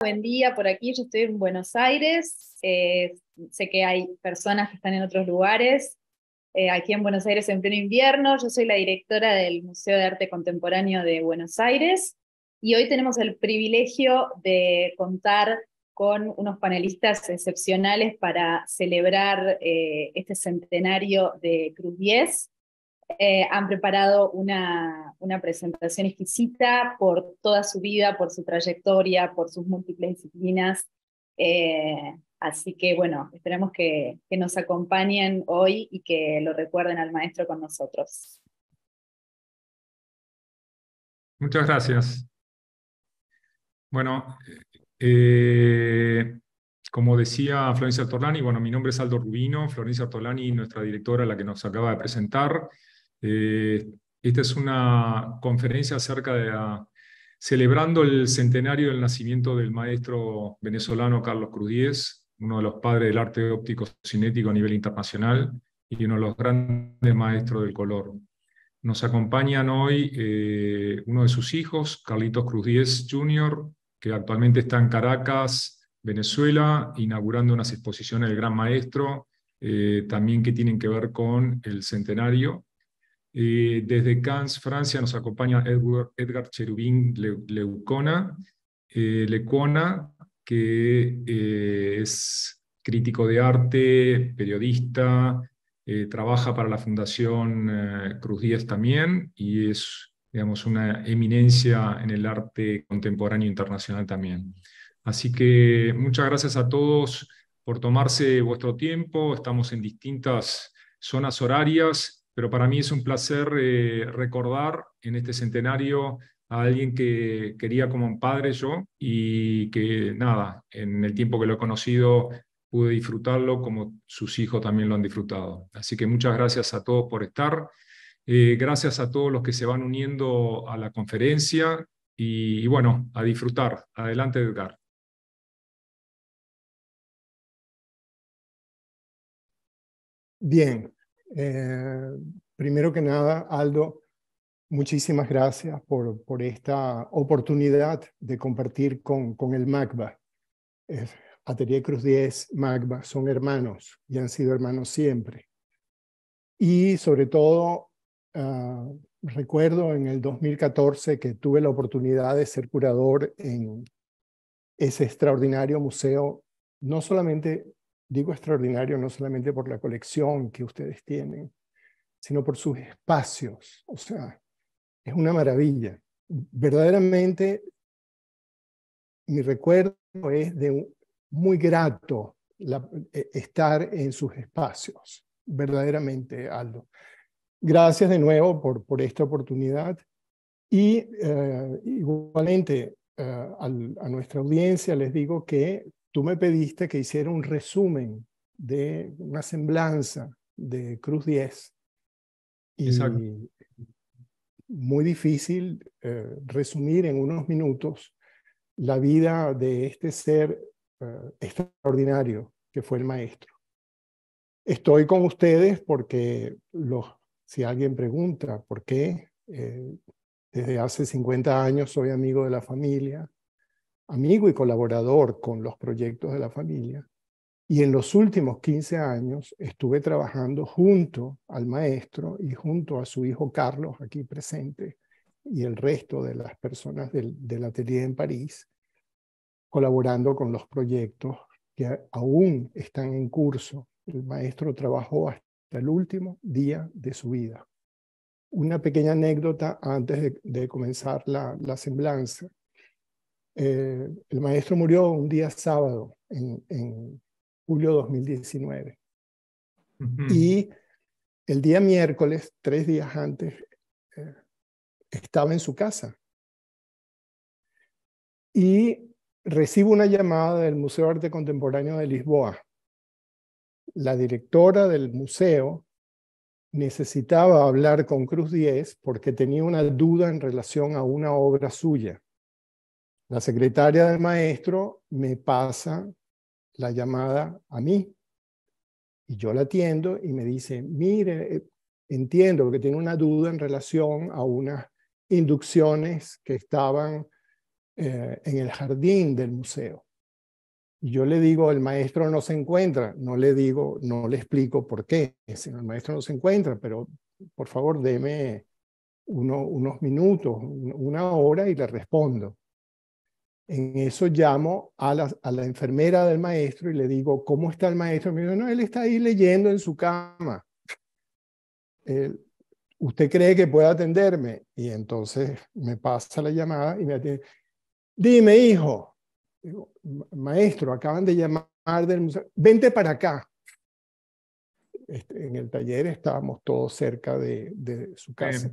Buen día por aquí. Yo estoy en Buenos Aires. Sé que hay personas que están en otros lugares. Aquí en Buenos Aires en pleno invierno. Yo soy la directora del Museo de Arte Contemporáneo de Buenos Aires y hoy tenemos el privilegio de contar con unos panelistas excepcionales para celebrar este centenario de Cruz 10. Han preparado una presentación exquisita por toda su vida, por su trayectoria, por sus múltiples disciplinas. Así que bueno, esperamos que nos acompañen hoy y que lo recuerden al maestro con nosotros. Muchas gracias. Bueno, eh, como decía Florencia Ortolani, bueno, mi nombre es Aldo Rubino, Florencia Ortolani, nuestra directora, la que nos acaba de presentar. Eh, Esta es una conferencia acerca de celebrando el centenario del nacimiento del maestro venezolano Carlos Cruz Diez, uno de los padres del arte óptico cinético a nivel internacional y uno de los grandes maestros del color. Nos acompañan hoy uno de sus hijos, Carlitos Cruz Diez Jr., que actualmente está en Caracas, Venezuela, inaugurando unas exposiciones del Gran Maestro, también que tienen que ver con el centenario. Desde Cannes, Francia, nos acompaña Edgar Cherubín Lecuona, que es crítico de arte, periodista, trabaja para la Fundación Cruz Diez también y es, digamos, una eminencia en el arte contemporáneo internacional también. Así que muchas gracias a todos por tomarse vuestro tiempo. Estamos en distintas zonas horarias, pero para mí es un placer recordar en este centenario a alguien que quería como un padre yo y que nada, en el tiempo que lo he conocido pude disfrutarlo como sus hijos también lo han disfrutado. Así que muchas gracias a todos por estar. Gracias a todos los que se van uniendo a la conferencia y bueno, a disfrutar. Adelante, Edgar. Bien, primero que nada, Aldo, muchísimas gracias por esta oportunidad de compartir con el MACBA. Atelier Cruz 10, MACBA, son hermanos y han sido hermanos siempre. Y sobre todo, recuerdo en el 2014 que tuve la oportunidad de ser curador en ese extraordinario museo, no solamente, digo extraordinario, no solamente por la colección que ustedes tienen, sino por sus espacios. O sea, es una maravilla. Verdaderamente, mi recuerdo es de muy grato estar en sus espacios. Verdaderamente, Aldo. Gracias de nuevo por esta oportunidad. Y igualmente a nuestra audiencia les digo que tú me pediste que hiciera un resumen de una semblanza de Cruz 10. Exacto. Y muy difícil resumir en unos minutos la vida de este ser extraordinario que fue el maestro. Estoy con ustedes porque si alguien pregunta por qué, desde hace 50 años soy amigo de la familia, amigo y colaborador con los proyectos de la familia. Y en los últimos 15 años estuve trabajando junto al maestro y junto a su hijo Carlos, aquí presente, y el resto de las personas del atelier en París, colaborando con los proyectos que aún están en curso. El maestro trabajó hasta el último día de su vida. Una pequeña anécdota antes de comenzar la semblanza. El maestro murió un día sábado en julio de 2019. Y el día miércoles, 3 días antes, estaba en su casa. Y recibo una llamada del Museo de Arte Contemporáneo de Lisboa. La directora del museo necesitaba hablar con Cruz 10 porque tenía una duda en relación a una obra suya. La secretaria del maestro me pasa la llamada a mí y yo la atiendo y me dice, mire, entiendo que tiene una duda en relación a unas inducciones que estaban en el jardín del museo. Y yo le digo, el maestro no se encuentra. No le digo, no le explico por qué. El maestro no se encuentra, pero por favor deme unos minutos, una hora y le respondo. En eso llamo a la enfermera del maestro y le digo, ¿cómo está el maestro? Me dice, no, él está ahí leyendo en su cama. ¿Usted cree que puede atenderme? Y entonces me pasa la llamada y me atiende. Dime, hijo. Digo, maestro, acaban de llamar del museo. Vente para acá. En el taller estábamos todos cerca de su casa.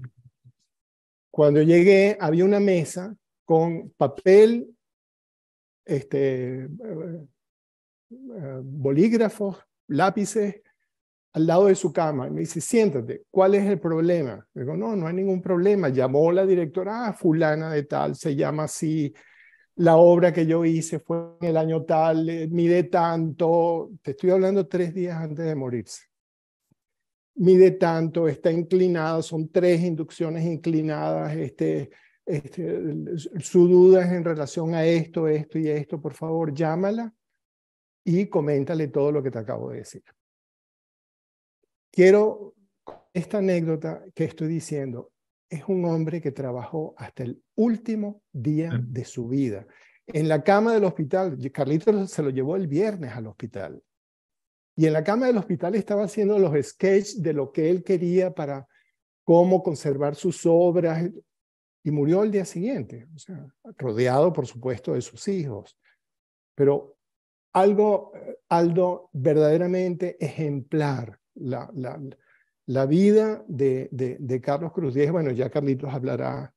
Cuando llegué, había una mesa con papel, bolígrafos, lápices, al lado de su cama. Y me dice, siéntate, ¿cuál es el problema? Digo, no, no hay ningún problema. Llamó la directora, fulana de tal, se llama así, la obra que yo hice fue en el año tal, mide tanto, te estoy hablando 3 días antes de morirse. Mide tanto, está inclinada, son 3 inducciones inclinadas, su duda es en relación a esto y esto, por favor, llámala y coméntale todo lo que te acabo de decir. Quiero, esta anécdota que estoy diciendo, es un hombre que trabajó hasta el último día de su vida. En la cama del hospital, Carlitos se lo llevó el viernes al hospital. Y en la cama del hospital estaba haciendo los sketches de lo que él quería para cómo conservar sus obras. Y murió al día siguiente, o sea, rodeado, por supuesto, de sus hijos. Pero Aldo verdaderamente ejemplar. La vida de Carlos Cruz Diez, bueno, ya Carlitos hablará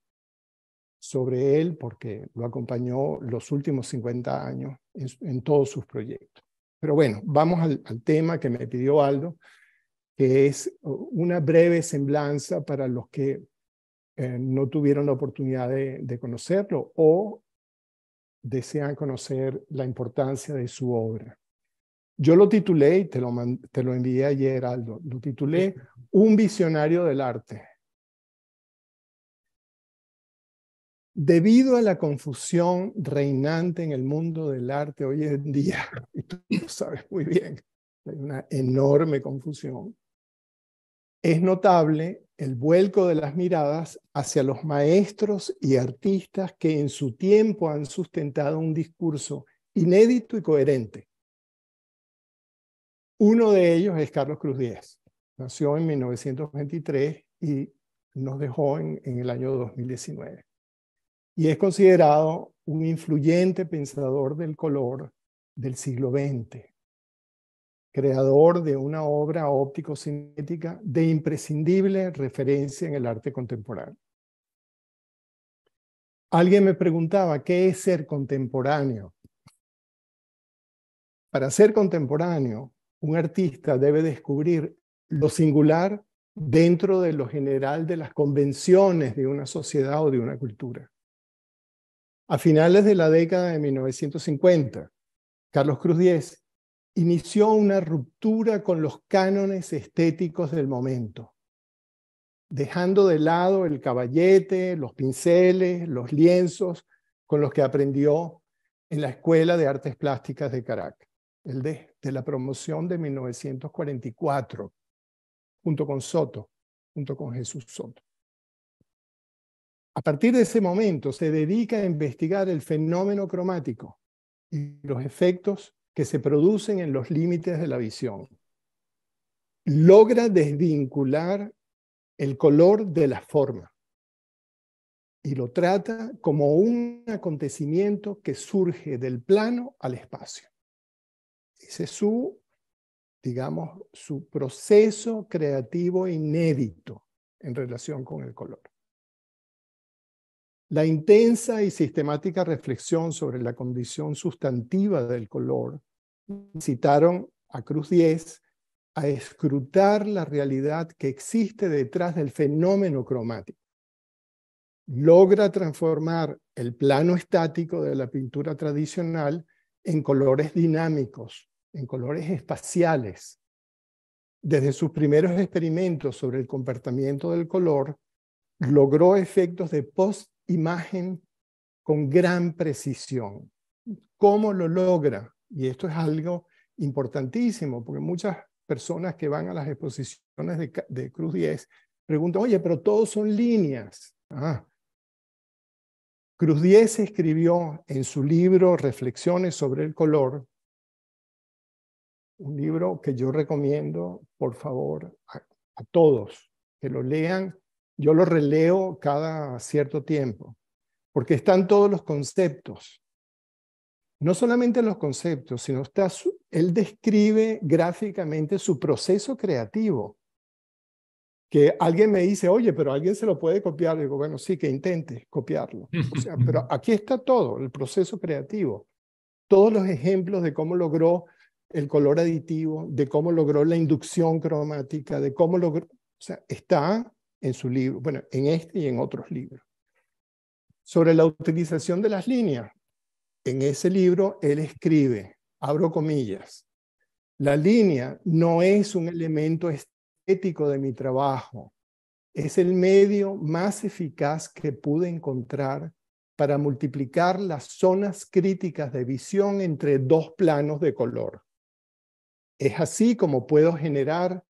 sobre él porque lo acompañó los últimos 50 años en todos sus proyectos. Pero bueno, vamos al tema que me pidió Aldo, que es una breve semblanza para los que no tuvieron la oportunidad de conocerlo o desean conocer la importancia de su obra. Yo lo titulé, y te lo envié ayer, Aldo, lo titulé Un visionario del arte. Debido a la confusión reinante en el mundo del arte hoy en día, y tú lo sabes muy bien, hay una enorme confusión, es notable el vuelco de las miradas hacia los maestros y artistas que en su tiempo han sustentado un discurso inédito y coherente. Uno de ellos es Carlos Cruz Diez. Nació en 1923 y nos dejó en el año 2019. Y es considerado un influyente pensador del color del siglo XX, creador de una obra óptico-cinética de imprescindible referencia en el arte contemporáneo. Alguien me preguntaba, ¿qué es ser contemporáneo? Para ser contemporáneo, un artista debe descubrir lo singular dentro de lo general de las convenciones de una sociedad o de una cultura. A finales de la década de 1950, Carlos Cruz Diez inició una ruptura con los cánones estéticos del momento, dejando de lado el caballete, los pinceles, los lienzos con los que aprendió en la Escuela de Artes Plásticas de Caracas, el de la promoción de 1944, junto con Soto, junto con Jesús Soto. A partir de ese momento se dedica a investigar el fenómeno cromático y los efectos que se producen en los límites de la visión. Logra desvincular el color de la forma y lo trata como un acontecimiento que surge del plano al espacio. Ese es su proceso creativo inédito en relación con el color. La intensa y sistemática reflexión sobre la condición sustantiva del color incitaron a Cruz Diez a escrutar la realidad que existe detrás del fenómeno cromático. Logra transformar el plano estático de la pintura tradicional en colores dinámicos, en colores espaciales. Desde sus primeros experimentos sobre el comportamiento del color, logró efectos de post-imagen con gran precisión. ¿Cómo lo logra? Y esto es algo importantísimo, porque muchas personas que van a las exposiciones de Cruz 10 preguntan, oye, pero todos son líneas. Cruz 10 escribió en su libro Reflexiones sobre el color, un libro que yo recomiendo, por favor, a todos que lo lean. Yo lo releo cada cierto tiempo, porque están todos los conceptos. No solamente los conceptos, sino él describe gráficamente su proceso creativo. Que alguien me dice, oye, pero alguien se lo puede copiar. Digo, bueno, sí, que intente copiarlo. O sea, pero aquí está todo, el proceso creativo. Todos los ejemplos de cómo logró el color aditivo, de cómo logró la inducción cromática, de cómo logró... O sea, está en su libro, bueno, en este y en otros libros. Sobre la utilización de las líneas, en ese libro él escribe, abro comillas, la línea no es un elemento estético de mi trabajo, es el medio más eficaz que pude encontrar para multiplicar las zonas críticas de visión entre dos planos de color. Es así como puedo generar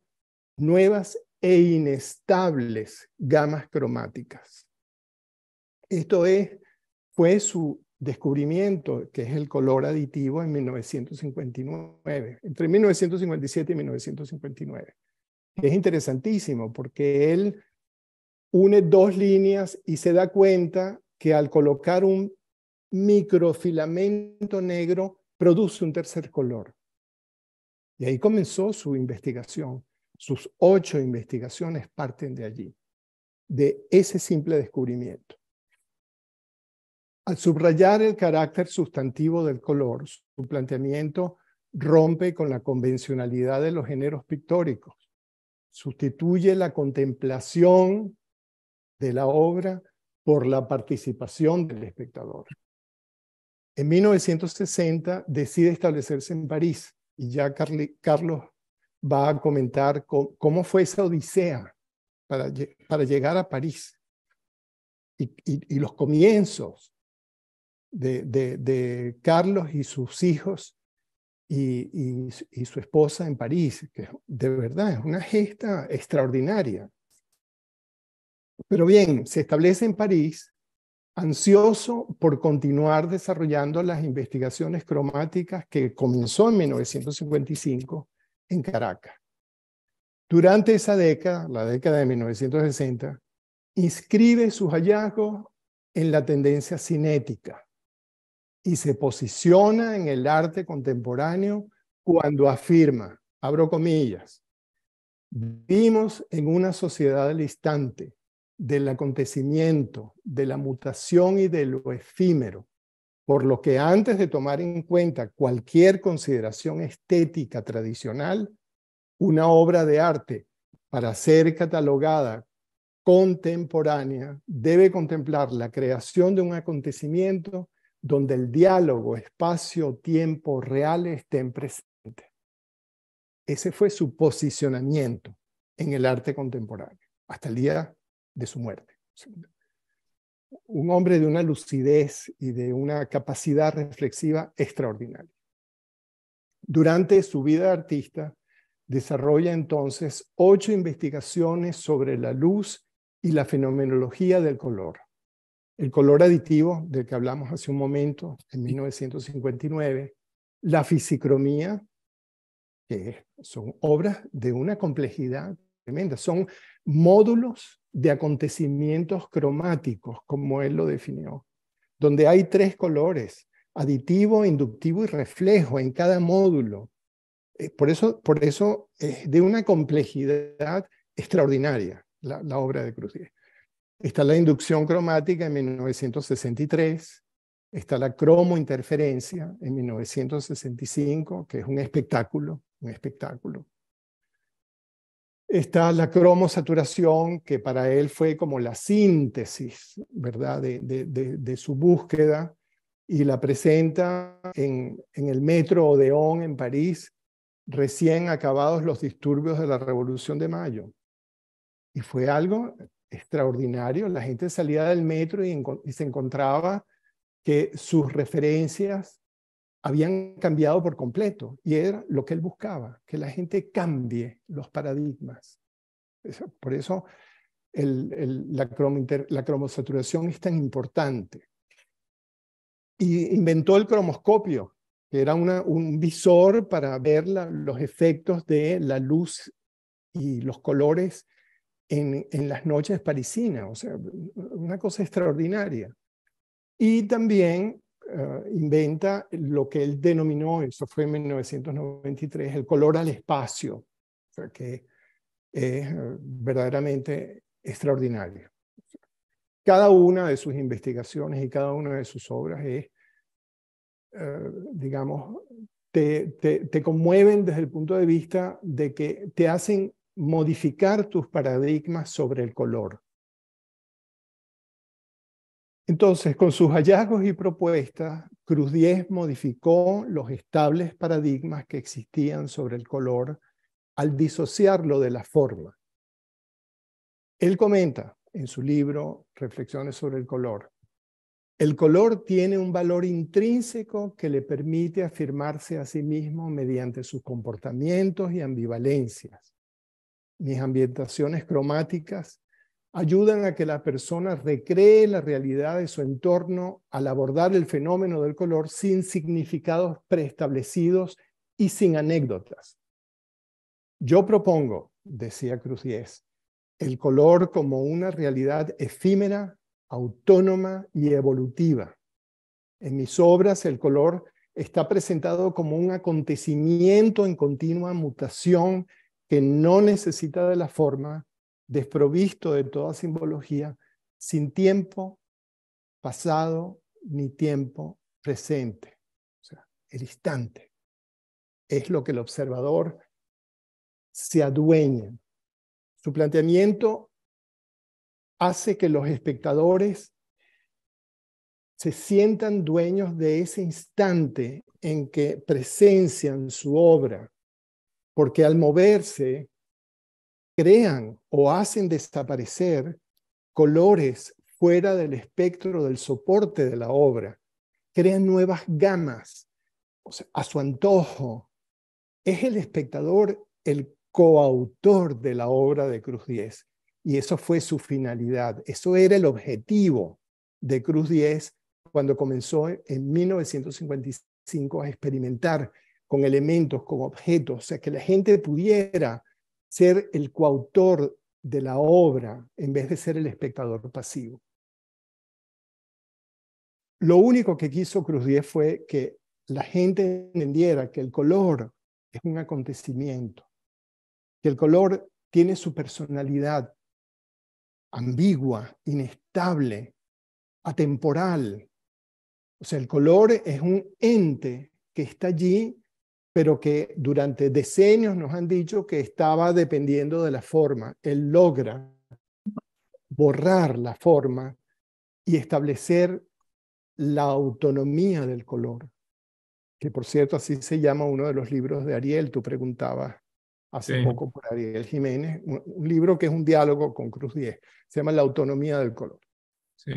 nuevas e inestables gamas cromáticas. Esto fue su descubrimiento, que es el color aditivo en 1959, entre 1957 y 1959. Es interesantísimo porque él une dos líneas y se da cuenta que al colocar un microfilamento negro produce un tercer color. Y ahí comenzó su investigación. Sus 8 investigaciones parten de allí, de ese simple descubrimiento. Al subrayar el carácter sustantivo del color, su planteamiento rompe con la convencionalidad de los géneros pictóricos. Sustituye la contemplación de la obra por la participación del espectador. En 1960 decide establecerse en París y ya Carlos va a comentar cómo fue esa odisea para llegar a París y los comienzos de Carlos y sus hijos y su esposa en París, que de verdad es una gesta extraordinaria. Pero bien, se establece en París, ansioso por continuar desarrollando las investigaciones cromáticas que comenzó en 1955 en Caracas. Durante esa década, la década de 1960, inscribe sus hallazgos en la tendencia cinética y se posiciona en el arte contemporáneo cuando afirma, abro comillas, vivimos en una sociedad del instante, del acontecimiento, de la mutación y de lo efímero, por lo que antes de tomar en cuenta cualquier consideración estética tradicional, una obra de arte, para ser catalogada contemporánea, debe contemplar la creación de un acontecimiento donde el diálogo, espacio, tiempo reales estén presentes. Ese fue su posicionamiento en el arte contemporáneo, hasta el día de su muerte. Un hombre de una lucidez y de una capacidad reflexiva extraordinaria. Durante su vida de artista, desarrolla entonces 8 investigaciones sobre la luz y la fenomenología del color. El color aditivo, del que hablamos hace un momento, en 1959, la fisicromía, que son obras de una complejidad tremenda, son módulos de acontecimientos cromáticos, como él lo definió, donde hay 3 colores, aditivo, inductivo y reflejo en cada módulo. Por eso es de una complejidad extraordinaria la obra de Cruz 10. Está la inducción cromática en 1963, está la cromointerferencia en 1965, que es un espectáculo. Está la cromosaturación, que para él fue como la síntesis, ¿verdad?, de su búsqueda, y la presenta en el Metro Odeón en París, recién acabados los disturbios de la Revolución de Mayo. Y fue algo extraordinario. La gente salía del metro y se encontraba que sus referencias habían cambiado por completo, y era lo que él buscaba, que la gente cambie los paradigmas. Por eso la cromosaturación es tan importante. Y inventó el cromoscopio, que era un visor para ver los efectos de la luz y los colores en las noches parisinas. O sea, una cosa extraordinaria. Y también inventa lo que él denominó, eso fue en 1993, el color al espacio, o sea, que es verdaderamente extraordinario. Cada una de sus investigaciones y cada una de sus obras es, digamos, te conmueven desde el punto de vista de que te hacen modificar tus paradigmas sobre el color. Entonces, con sus hallazgos y propuestas, Cruz-Diez modificó los estables paradigmas que existían sobre el color al disociarlo de la forma. Él comenta en su libro Reflexiones sobre el color: el color tiene un valor intrínseco que le permite afirmarse a sí mismo mediante sus comportamientos y ambivalencias. Mis ambientaciones cromáticas ayudan a que la persona recree la realidad de su entorno al abordar el fenómeno del color sin significados preestablecidos y sin anécdotas. Yo propongo, decía Cruz-Diez, el color como una realidad efímera, autónoma y evolutiva. En mis obras, el color está presentado como un acontecimiento en continua mutación que no necesita de la forma, desprovisto de toda simbología, sin tiempo pasado ni tiempo presente. O sea, el instante es lo que el observador se adueña. Su planteamiento hace que los espectadores se sientan dueños de ese instante en que presencian su obra, porque al moverse crean o hacen desaparecer colores fuera del espectro del soporte de la obra, crean nuevas gamas, o sea, a su antojo. Es el espectador el coautor de la obra de Cruz-Diez, y eso fue su finalidad. Eso era el objetivo de Cruz-Diez cuando comenzó en 1955 a experimentar con elementos, con objetos, o sea, que la gente pudiera ser el coautor de la obra en vez de ser el espectador pasivo. Lo único que quiso Cruz-Diez fue que la gente entendiera que el color es un acontecimiento, que el color tiene su personalidad ambigua, inestable, atemporal. O sea, el color es un ente que está allí, pero que durante decenios nos han dicho que estaba dependiendo de la forma. Él logra borrar la forma y establecer la autonomía del color, que por cierto así se llama uno de los libros de Ariel. Tú preguntabas hace poco por Ariel Jiménez, un libro que es un diálogo con Cruz-Diez, se llama La autonomía del color. Sí.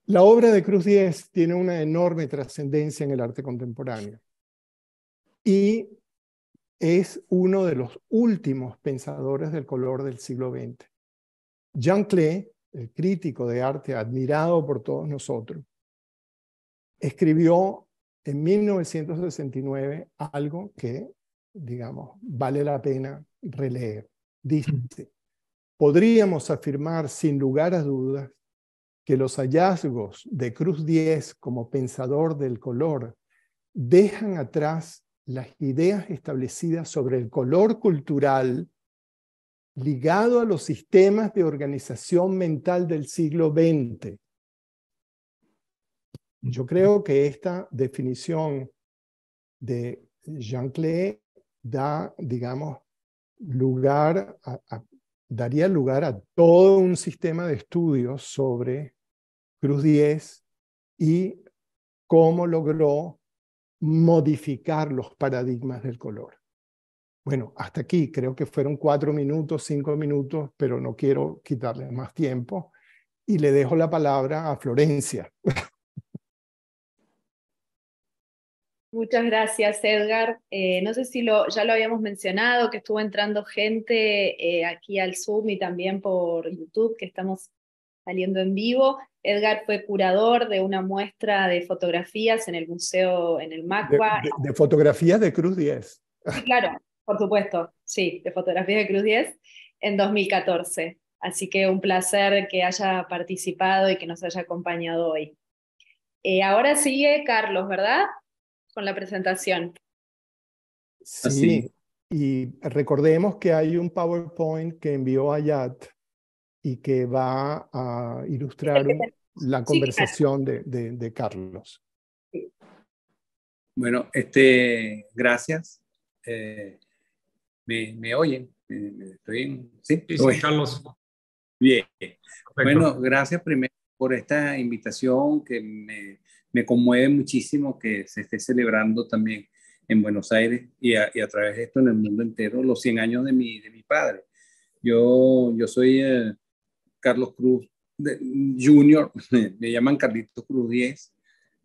La obra de Cruz-Diez tiene una enorme trascendencia en el arte contemporáneo y es uno de los últimos pensadores del color del siglo XX. Jean Clay, el crítico de arte admirado por todos nosotros, escribió en 1969 algo que, digamos, vale la pena releer. Dice: podríamos afirmar sin lugar a dudas que los hallazgos de Cruz-Diez como pensador del color dejan atrás las ideas establecidas sobre el color cultural ligado a los sistemas de organización mental del siglo XX. Yo creo que esta definición de Jean Clay da, digamos, daría lugar a todo un sistema de estudios sobre Cruz-Diez y cómo logró modificar los paradigmas del color. Bueno, hasta aquí creo que fueron 4 minutos, 5 minutos, pero no quiero quitarle más tiempo y le dejo la palabra a Florencia. Muchas gracias, Edgar. No sé si ya lo habíamos mencionado, que estuvo entrando gente aquí al Zoom y también por YouTube, que estamos saliendo en vivo. Edgar fue curador de una muestra de fotografías en el museo, en el MACBA. De fotografías de Cruz 10. Sí, claro, por supuesto, sí, de fotografías de Cruz 10 en 2014. Así que un placer que haya participado y que nos haya acompañado hoy. Ahora sigue Carlos, ¿verdad? Con la presentación. Sí, y recordemos que hay un PowerPoint que envió Ayat y que va a ilustrar la Sí, claro. conversación de Carlos. Sí. Bueno, gracias. ¿Me oyen? ¿Estoy bien? Sí, Sí, sí, Carlos. bien. Perfecto. Bueno, gracias primero por esta invitación que me conmueve muchísimo que se esté celebrando también en Buenos Aires y a través de esto en el mundo entero los 100 años de mi padre. Yo soy Carlos Cruz Junior, me llaman Carlitos Cruz 10,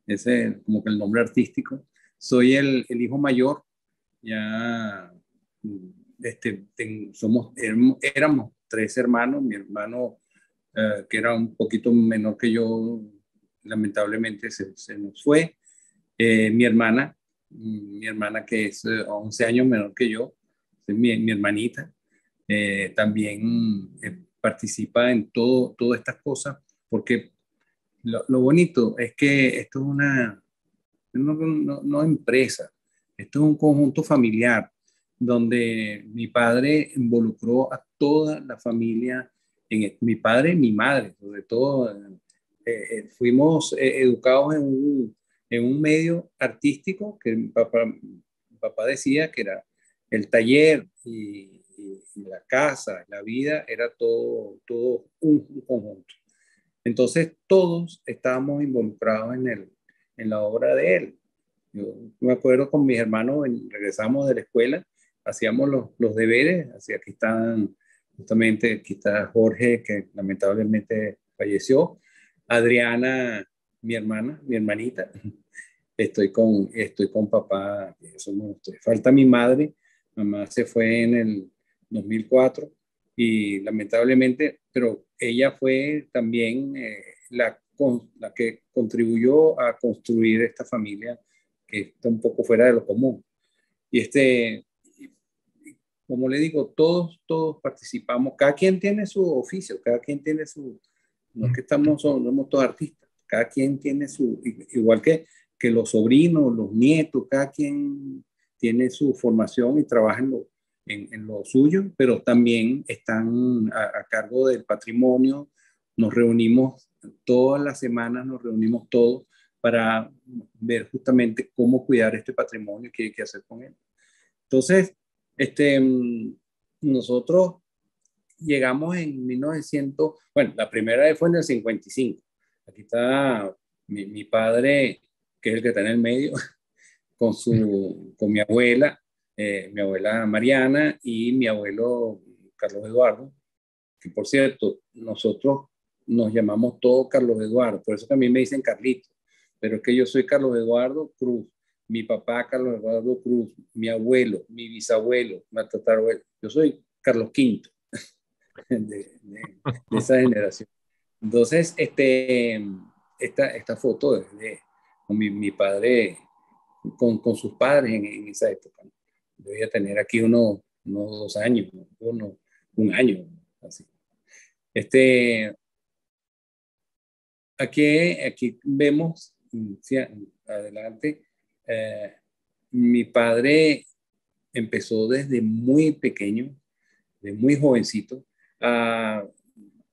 ese es como que el nombre artístico. Soy el hijo mayor, ya éramos 3 hermanos, mi hermano que era un poquito menor que yo, lamentablemente se nos fue. Mi hermana que es 11 años menor que yo, es mi hermanita, también participa en todas estas cosas, porque lo bonito es que esto es no empresa, esto es un conjunto familiar donde mi padre involucró a toda la familia, mi padre y mi madre, sobre todo. Fuimos educados en un medio artístico que mi papá decía que era el taller y la casa, la vida, era todo un conjunto. Entonces todos estábamos involucrados en la obra de él. Yo me acuerdo con mis hermanos, regresamos de la escuela, hacíamos los deberes, así aquí están, justamente aquí está Jorge, que lamentablemente falleció, Adriana, mi hermana, mi hermanita, estoy con papá, somos tres. Falta mi madre, mamá se fue en el 2004 y lamentablemente, pero ella fue también la que contribuyó a construir esta familia que está un poco fuera de lo común. Y como le digo, todos participamos, cada quien tiene su oficio, cada quien tiene no es que somos todos artistas, cada quien tiene igual que los sobrinos, los nietos, cada quien tiene su formación y trabaja en lo suyo, pero también están a cargo del patrimonio. Nos reunimos todas las semanas, nos reunimos todos para ver justamente cómo cuidar este patrimonio y qué hay que hacer con él. Entonces, nosotros llegamos en 1900, bueno, la primera vez fue en el 55. Aquí está mi padre, que es el que está en el medio, con mi abuela Mariana y mi abuelo Carlos Eduardo, que por cierto, nosotros nos llamamos todos Carlos Eduardo, por eso también me dicen Carlito, pero es que yo soy Carlos Eduardo Cruz, mi papá Carlos Eduardo Cruz, mi abuelo, mi bisabuelo, mi tatarabuelo, yo soy Carlos V de esa generación. Entonces, esta foto con mi padre, con sus padres en esa época, ¿no? Debía tener aquí unos 2 años, un año, así. Aquí vemos, sí, adelante, mi padre empezó desde muy pequeño, de muy jovencito, a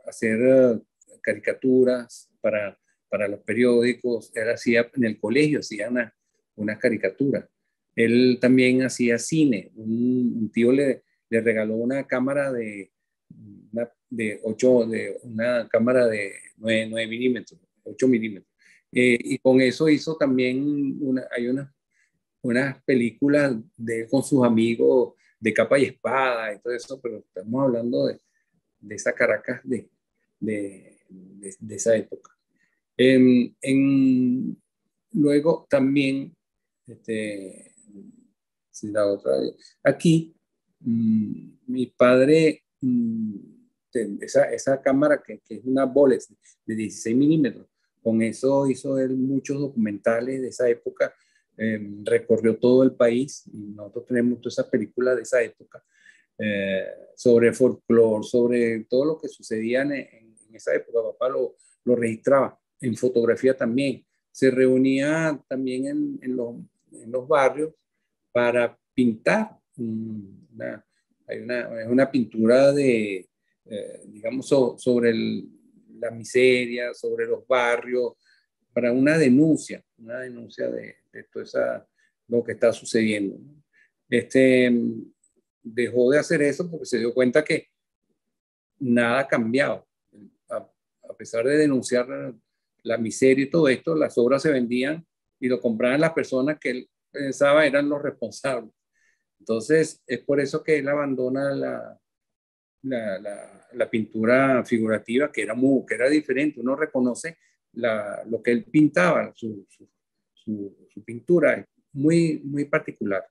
hacer caricaturas para los periódicos. Él hacía, en el colegio hacía una caricatura. Él también hacía cine. Un tío le regaló una cámara una cámara de 9 milímetros, 8 milímetros. Y con eso hizo también hay unas películas de él con sus amigos de capa y espada y todo eso, pero estamos hablando de esa Caracas de esa época. Luego también Sí, la otra. Aquí, mi padre, esa cámara que es una Bolex de 16 milímetros, con eso hizo él muchos documentales de esa época, recorrió todo el país y nosotros tenemos todas esas películas de esa época, sobre folclore, sobre todo lo que sucedía en esa época. Papá lo registraba, en fotografía también. Se reunía también en los barrios para pintar. Hay una pintura de, digamos, sobre la miseria, sobre los barrios, para una denuncia de todo lo que está sucediendo. Dejó de hacer eso porque se dio cuenta que nada ha cambiado. A pesar de denunciar la miseria y todo esto, las obras se vendían y lo compraban las personas que él pensaba eran los responsables. Entonces, es por eso que él abandona la pintura figurativa, que era diferente. Uno reconoce lo que él pintaba, su pintura es muy, muy particular.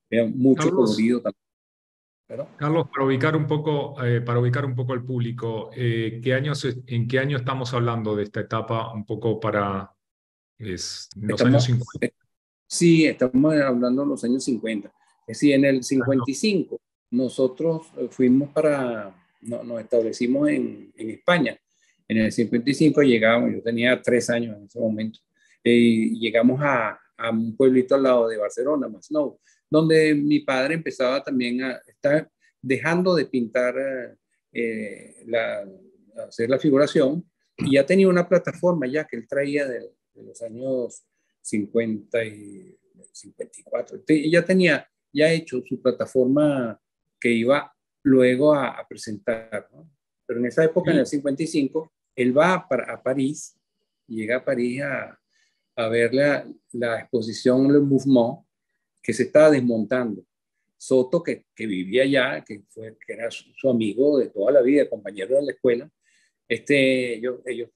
Era mucho colorido también. ¿Verdad? Carlos, para ubicar un poco al público, ¿en qué año estamos hablando de esta etapa? Un poco los años 50. Sí, estamos hablando de los años 50. Es decir, en el 55 nosotros nos establecimos en España. En el 55 llegamos, yo tenía 3 años en ese momento, y llegamos a un pueblito al lado de Barcelona, Masnou, donde mi padre empezaba también a estar dejando de pintar, hacer la figuración, y ya tenía una plataforma ya que él traía de los años 50 y 54. Y ya tenía hecho su plataforma que iba luego a presentar, ¿no? Pero en esa época, en el 55, él va a París, llega a París a ver la exposición Le Mouvement, que se estaba desmontando. Soto, que vivía allá, que era su amigo de toda la vida, compañero de la escuela, ellos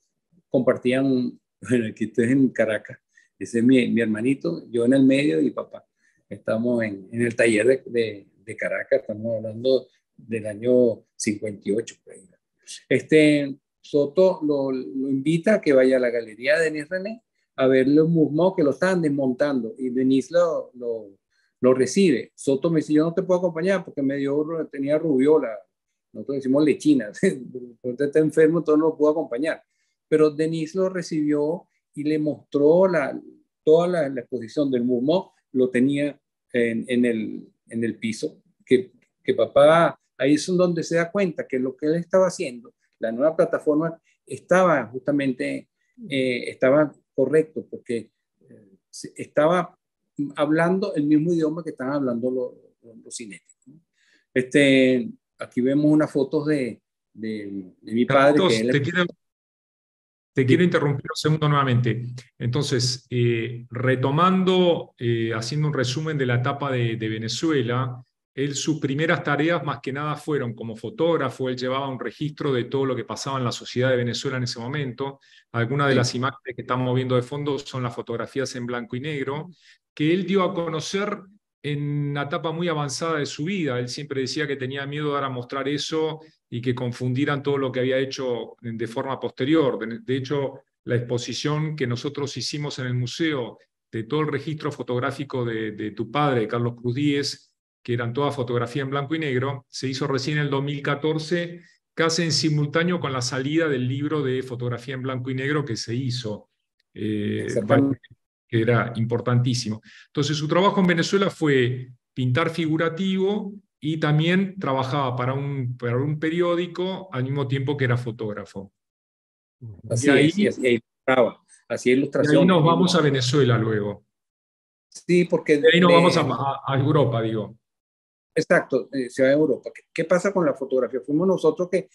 compartían, bueno, aquí estoy en Caracas, ese es mi hermanito, yo en el medio y papá. Estamos en el taller de Caracas, estamos hablando del año 58. Soto lo invita a que vaya a la galería de Denis René a ver los Mouvement que lo estaban desmontando, y Denis lo recibe. Soto me dice: yo no te puedo acompañar porque tenía rubiola, nosotros decimos lechina, usted está enfermo, entonces no lo puedo acompañar. Pero Denis lo recibió y le mostró toda la exposición del Mouvement, lo tenía en el piso, que papá, ahí es donde se da cuenta que lo que él estaba haciendo, la nueva plataforma, estaba justamente, estaba correcto, porque estaba hablando el mismo idioma que estaban hablando los cinéticos, ¿no? Aquí vemos unas fotos de mi padre. Carlos, te quiero interrumpir un segundo nuevamente. Entonces, retomando, haciendo un resumen de la etapa de Venezuela, sus primeras tareas más que nada fueron como fotógrafo. Él llevaba un registro de todo lo que pasaba en la sociedad de Venezuela en ese momento. Algunas de las imágenes que estamos viendo de fondo son las fotografías en blanco y negro, que él dio a conocer en una etapa muy avanzada de su vida. Él siempre decía que tenía miedo de dar a mostrar eso y que confundieran todo lo que había hecho de forma posterior. De hecho, la exposición que nosotros hicimos en el museo de todo el registro fotográfico de tu padre, Carlos Cruz Díez, que eran toda fotografía en blanco y negro, se hizo recién en el 2014, casi en simultáneo con la salida del libro de fotografía en blanco y negro que se hizo, que era importantísimo. Entonces, su trabajo en Venezuela fue pintar figurativo y también trabajaba para un periódico al mismo tiempo que era fotógrafo. Así es, y hacía ilustraciones. Y ahí nos vamos a Venezuela luego. Sí, porque... De ahí nos vamos a Europa, digo. Exacto, se va a Europa. ¿Qué pasa con la fotografía? Fuimos nosotros que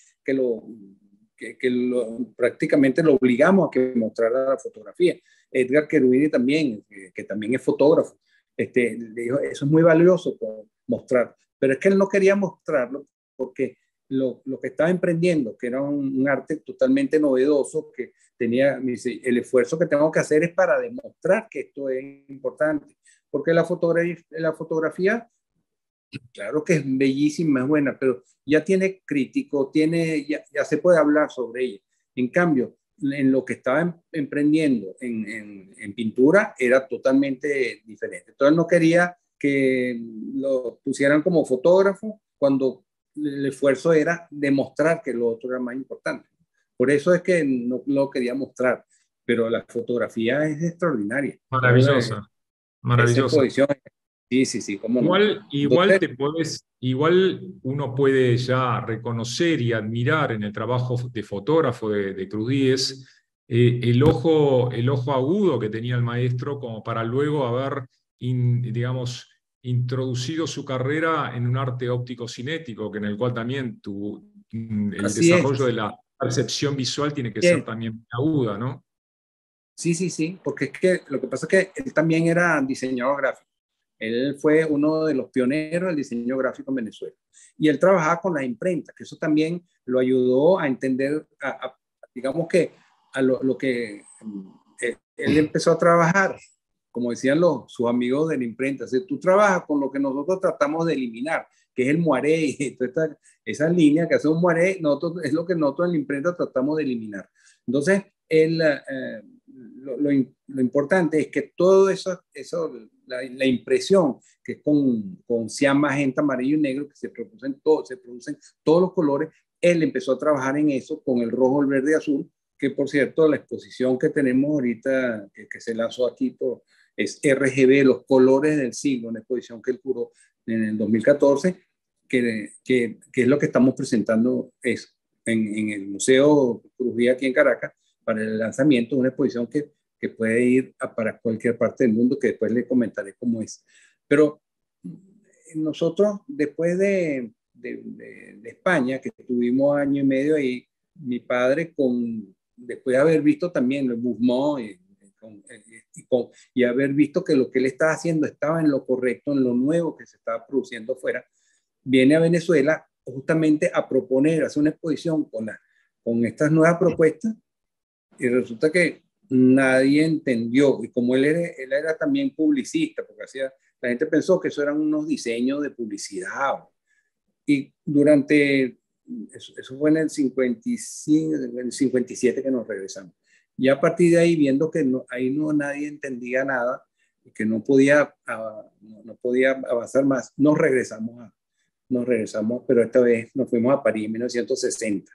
prácticamente lo obligamos a que mostrara la fotografía. Edgar Cherubini también, que también es fotógrafo, le dijo: eso es muy valioso por mostrar. Pero es que él no quería mostrarlo porque lo que estaba emprendiendo, que era un arte totalmente novedoso, que tenía, el esfuerzo que tengo que hacer es para demostrar que esto es importante. porque la fotografía, claro que es bellísima, es buena, pero ya tiene crítico, ya se puede hablar sobre ella. En cambio, en lo que estaba emprendiendo en pintura era totalmente diferente. Entonces no quería que lo pusieran como fotógrafo cuando el esfuerzo era demostrar que lo otro era más importante. Por eso es que no lo quería mostrar, pero la fotografía es extraordinaria. Maravillosa, Esa maravillosa. exposición, sí, cómo no. Igual Entonces, igual uno puede ya reconocer y admirar en el trabajo de fotógrafo de Cruz Diez el ojo agudo que tenía el maestro como para luego haber, digamos, introducido su carrera en un arte óptico cinético, que en el cual también el así desarrollo es. de la percepción visual tiene que ser Bien. también aguda, ¿no? Sí, porque es que lo que pasa es que él también era diseñador gráfico. Él fue uno de los pioneros del diseño gráfico en Venezuela. Y él trabajaba con las imprentas, que eso también lo ayudó a entender, digamos que a lo que él empezó a trabajar, como decían sus amigos de la imprenta. O sea, tú trabajas con lo que nosotros tratamos de eliminar, que es el moiré, y toda esa línea que hace un moiré, es lo que nosotros en la imprenta tratamos de eliminar. Entonces, lo importante es que todo eso la impresión, que es con cian, magenta, amarillo y negro, que se producen todos los colores, él empezó a trabajar en eso con el rojo, el verde y azul, que por cierto, la exposición que tenemos ahorita, que se lanzó aquí es RGB, los colores del siglo, una exposición que él curó en el 2014, que es lo que estamos presentando en el Museo Cruz Diez aquí en Caracas, para el lanzamiento de una exposición que puede ir para cualquier parte del mundo, que después le comentaré cómo es. Pero nosotros, después de España, que estuvimos año y medio ahí, mi padre, después de haber visto también el Bouffemont y haber visto que lo que él estaba haciendo estaba en lo correcto, en lo nuevo que se estaba produciendo afuera, viene a Venezuela justamente a proponer, hacer una exposición con estas nuevas propuestas, y resulta que nadie entendió. Y como él era también publicista, porque la gente pensó que eso eran unos diseños de publicidad. Y eso fue en el 55, en el 57 que nos regresamos. Y a partir de ahí, viendo que ahí nadie entendía nada, y que no podía avanzar más, nos regresamos, pero esta vez nos fuimos a París en 1960.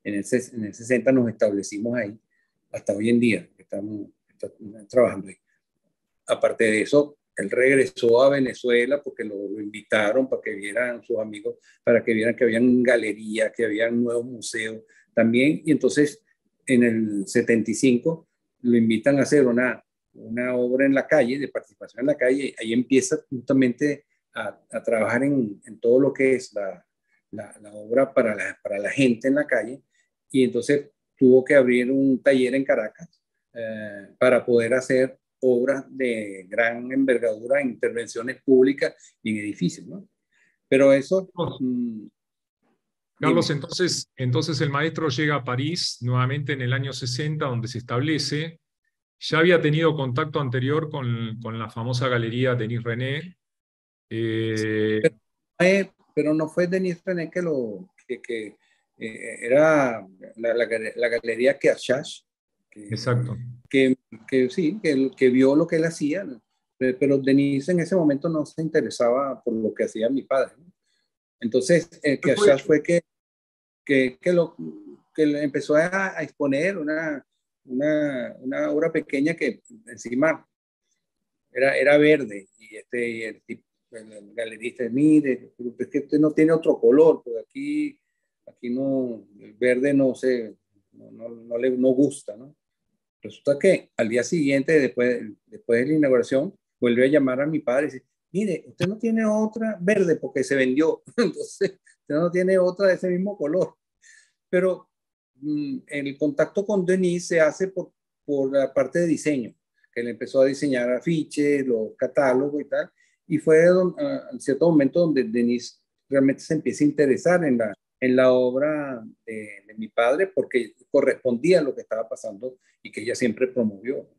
En el 60 nos establecimos ahí, hasta hoy en día, estamos trabajando ahí. Aparte de eso, él regresó a Venezuela porque lo invitaron para que vieran sus amigos, para que vieran que habían galerías, que habían nuevos museos también. Y entonces, en el 75, lo invitan a hacer una obra en la calle, de participación en la calle. Ahí empieza justamente a trabajar en todo lo que es la obra para la gente en la calle. Y entonces tuvo que abrir un taller en Caracas para poder hacer obras de gran envergadura en intervenciones públicas y en edificios, ¿no? Pero eso... Carlos, entonces el maestro llega a París nuevamente en el año 60, donde se establece. Ya había tenido contacto anterior con la famosa galería Denis René. Pero no fue Denis René que era la galería Keachash. Exacto. Que sí, que vio lo que él hacía, ¿no? Pero Denis en ese momento no se interesaba por lo que hacía mi padre, ¿no? Entonces, Keachash fue que empezó a exponer una obra pequeña que encima era verde, y el galerista, mire, es que usted no tiene otro color, porque aquí no, el verde no gusta, ¿no? Resulta que al día siguiente, después de la inauguración, vuelve a llamar a mi padre y dice, mire, usted no tiene otra verde porque se vendió, entonces usted no tiene otra de ese mismo color. Pero el contacto con Denis se hace por la parte de diseño, que él empezó a diseñar afiches, los catálogos y tal, y fue en cierto momento donde Denis realmente se empieza a interesar en la obra de mi padre, porque correspondía a lo que estaba pasando y que ella siempre promovió.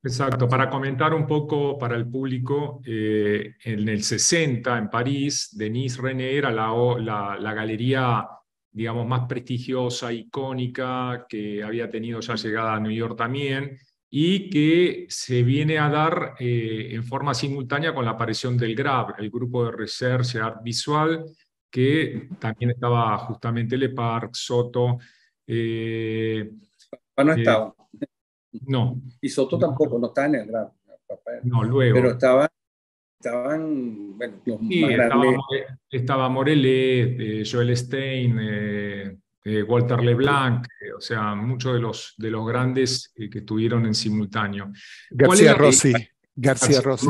Exacto, para comentar un poco para el público, en el 60 en París, Denis René era la galería, digamos, más prestigiosa, icónica, que había tenido ya llegada a New York también, y que se viene a dar en forma simultánea con la aparición del GRAV, el Grupo de Recherche Art Visual, que también estaba justamente Le Parc, Soto. eh, No eh, estaba. no, Y Soto tampoco, no estaba en el grado. no, Pero luego. estaban, bueno, los Sí, más grandes. estaba Morelet, Joel Stein, Walter LeBlanc, o sea, muchos de los grandes que estuvieron en simultáneo. ¿Cuál es García Rossi, García García, Rossi.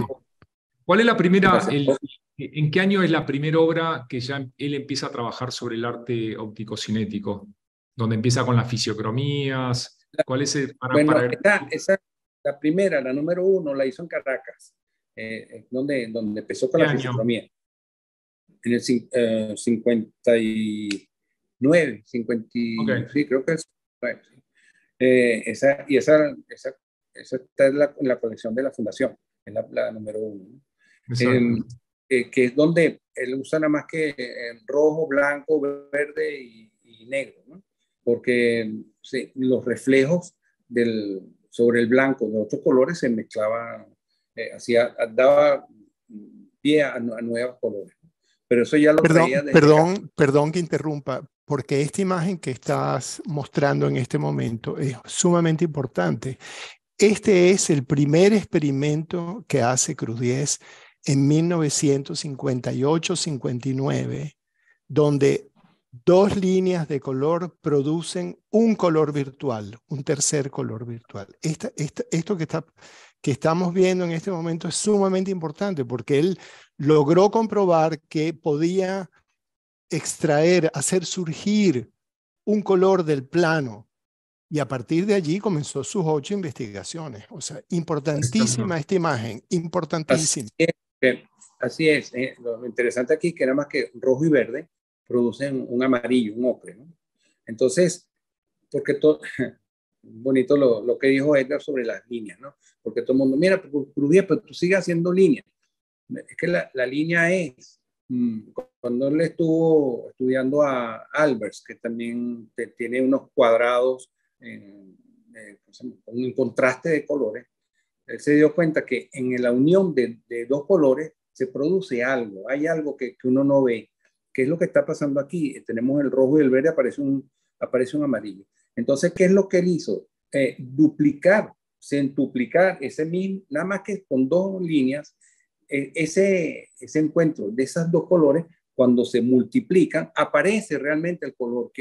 ¿cuál es la primera, Gracias. en qué año es la primera obra que ya él empieza a trabajar sobre el arte óptico-cinético? Donde empieza con las fisiocromías. ¿Cuál es Bueno, la primera, la número 1, la hizo en Caracas, donde empezó con qué la año? fisiocromía. En el 59, 50, Ok, sí, creo que es. Esa está en la colección de la Fundación, es la número 1. ¿No? exacto. Que es donde él usa nada más que rojo, blanco, verde y negro, ¿no? Porque sí, los reflejos sobre el blanco de otros colores se mezclaban, daba pie a nuevos colores. Pero eso ya lo traía desde acá. Perdón que interrumpa, porque esta imagen que estás mostrando en este momento es sumamente importante. Este es el primer experimento que hace Crudiez en 1958-59, donde dos líneas de color producen un color virtual, un tercer color virtual. Esto que estamos viendo en este momento es sumamente importante porque él logró comprobar que podía extraer, hacer surgir un color del plano. Y a partir de allí comenzó sus 8 investigaciones. O sea, importantísima esta imagen, importantísima. Así es. Lo interesante aquí es que nada más que rojo y verde producen un amarillo, un ocre, ¿no? Entonces, porque todo, bonito lo que dijo Edgar sobre las líneas, ¿no? Porque todo el mundo, mira, Crudier, pero tú sigues haciendo líneas. Es que la línea es, cuando él estuvo estudiando a Albers, que también tiene unos cuadrados con un contraste de colores, él se dio cuenta que en la unión de dos colores se produce algo, hay algo que uno no ve. ¿Qué es lo que está pasando aquí? Tenemos el rojo y el verde, aparece un amarillo. Entonces, ¿qué es lo que él hizo? Centuplicar ese mismo, nada más que con dos líneas, ese encuentro de esos dos colores, cuando se multiplican, aparece realmente el color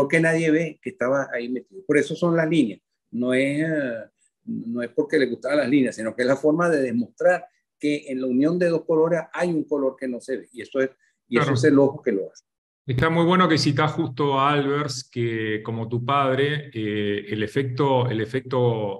que nadie ve, que estaba ahí metido. Por eso son las líneas. No es porque le gustaban las líneas, sino que es la forma de demostrar que en la unión de dos colores hay un color que no se ve. Y eso Claro. es el ojo que lo hace. Está muy bueno que citás justo a Albers, que como tu padre, el efecto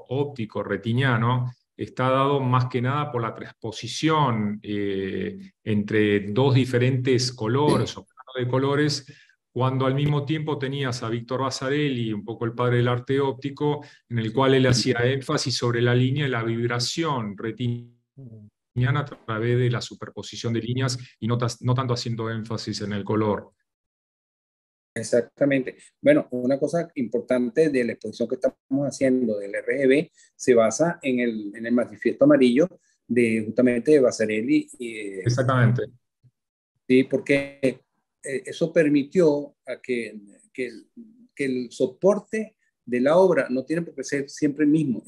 óptico retiniano está dado más que nada por la transposición entre dos diferentes colores o planos de colores, cuando al mismo tiempo tenías a Víctor Vasarely, un poco el padre del arte óptico, en el cual él hacía énfasis sobre la línea y la vibración retiniana a través de la superposición de líneas y no tanto haciendo énfasis en el color. Exactamente. Bueno, una cosa importante de la exposición que estamos haciendo del RGB se basa en el manifiesto amarillo justamente de Vasarely. Exactamente. Sí, porque eso permitió a que el soporte de la obra no tiene por qué ser siempre el mismo.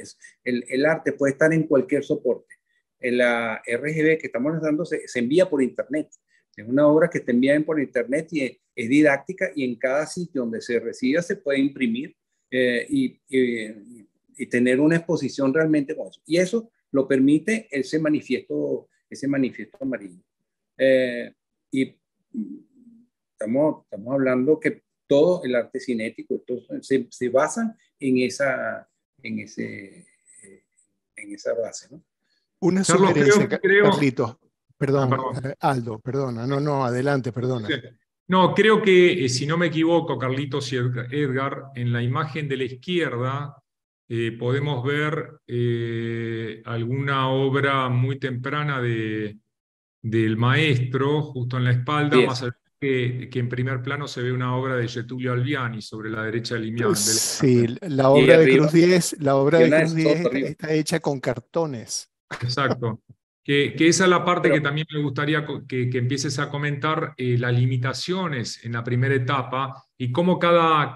El arte puede estar en cualquier soporte. La RGB que estamos dando se envía por internet. Es una obra que te envían por internet y es didáctica, y en cada sitio donde se reciba se puede imprimir y tener una exposición realmente con eso. Y eso lo permite ese manifiesto amarillo. Y estamos hablando que todo el arte cinético se basa en esa base, ¿no? Una Carlos, sugerencia, creo. Carlitos. Perdón, Perdón. Aldo, perdona. No, adelante, perdona. No, creo que, si no me equivoco, Carlitos y Edgar, en la imagen de la izquierda podemos ver alguna obra muy temprana del maestro, justo en la espalda, Sí, más allá que en primer plano se ve una obra de Getulio Alviani sobre la derecha del Sí, la y obra de arriba, Cruz Diez, la obra y de una de Cruz Diez Soto arriba. está hecha con cartones. Exacto. Que esa es la parte Pero que también me gustaría que empieces a comentar, las limitaciones en la primera etapa y cómo cada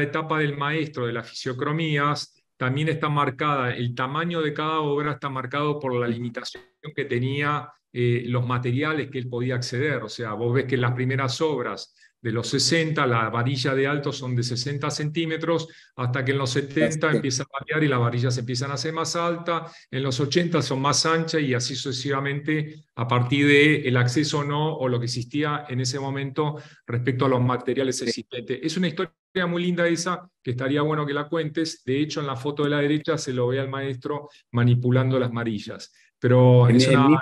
etapa del maestro de las fisiocromías también está marcada, el tamaño de cada obra está marcado por la limitación que tenía, los materiales que él podía acceder. O sea, vos ves que en las primeras obras de los 60, la varilla de alto son de 60 centímetros, hasta que en los 70 sí, empieza a variar y las varillas empiezan a ser más altas, en los 80 son más anchas y así sucesivamente a partir del acceso o no, o lo que existía en ese momento respecto a los materiales sí. existentes. Es una historia muy linda esa, que estaría bueno que la cuentes. De hecho, en la foto de la derecha se lo ve al maestro manipulando las varillas. Pero es una...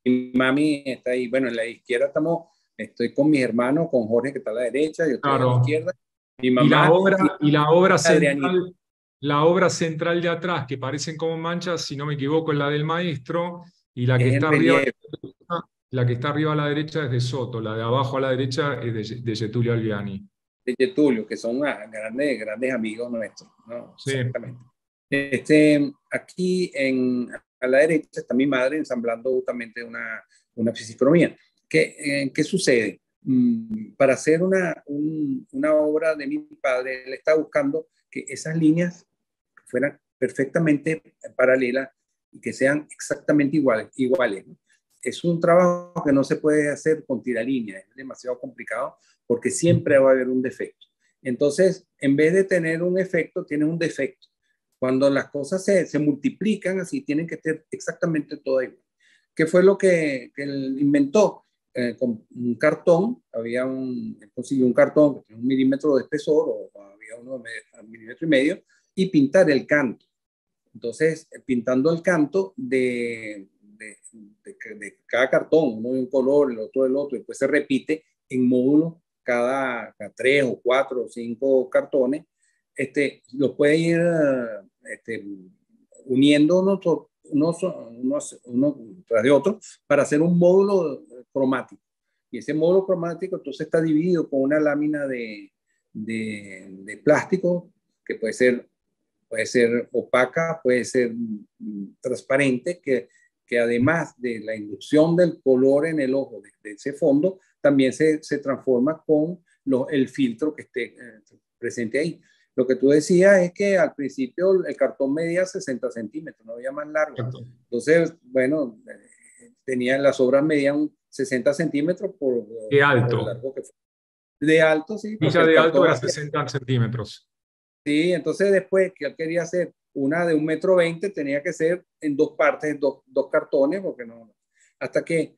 Mi mami está ahí. Bueno, en la izquierda estoy con mis hermanos, con Jorge que está a la derecha, yo estoy a la Claro. izquierda, mi Y mamá y Adrianita. la obra central de atrás, que parecen como manchas, si no me equivoco, es la del maestro, y la que Es en está arriba, relieve, la que está arriba a la derecha es de Soto, la de abajo a la derecha es de Getulio Alviani. de Getulio, que son grandes amigos nuestros, ¿no? Sí, Exactamente. Aquí a la derecha está mi madre ensamblando justamente una fisicromía. ¿Qué sucede? Para hacer una obra de mi padre, él está buscando que esas líneas fueran perfectamente paralelas y que sean exactamente iguales, ¿no? Es un trabajo que no se puede hacer con tiralíneas, es demasiado complicado porque siempre va a haber un defecto. Entonces, en vez de tener un efecto, tiene un defecto. Cuando las cosas se multiplican así, tienen que ser exactamente todo igual. ¿Qué fue lo que él inventó? Con un cartón, consiguió un cartón que tiene 1 milímetro de espesor, o había uno de 1,5 milímetros, y pintar el canto. Entonces, pintando el canto de cada cartón, uno de un color, el otro del otro, y después se repite en módulos cada 3 o 4 o 5 cartones, los puede ir uniendo uno tras de otro para hacer un módulo cromático. Y ese módulo cromático entonces está dividido con una lámina de plástico que puede ser opaca, puede ser transparente, que además de la inducción del color en el ojo de ese fondo, también se transforma con el filtro que esté presente ahí. Lo que tú decías es que al principio el cartón medía 60 centímetros, no había más largo. exacto. Entonces, bueno, las obras medían 60 centímetros por De lo alto. largo que fue. De alto, sí, porque Villa el de alto cartón era hacía. 60 centímetros. Sí, entonces después que él quería hacer una de 1,20 m, tenía que ser en 2 partes, dos cartones, porque no. Hasta que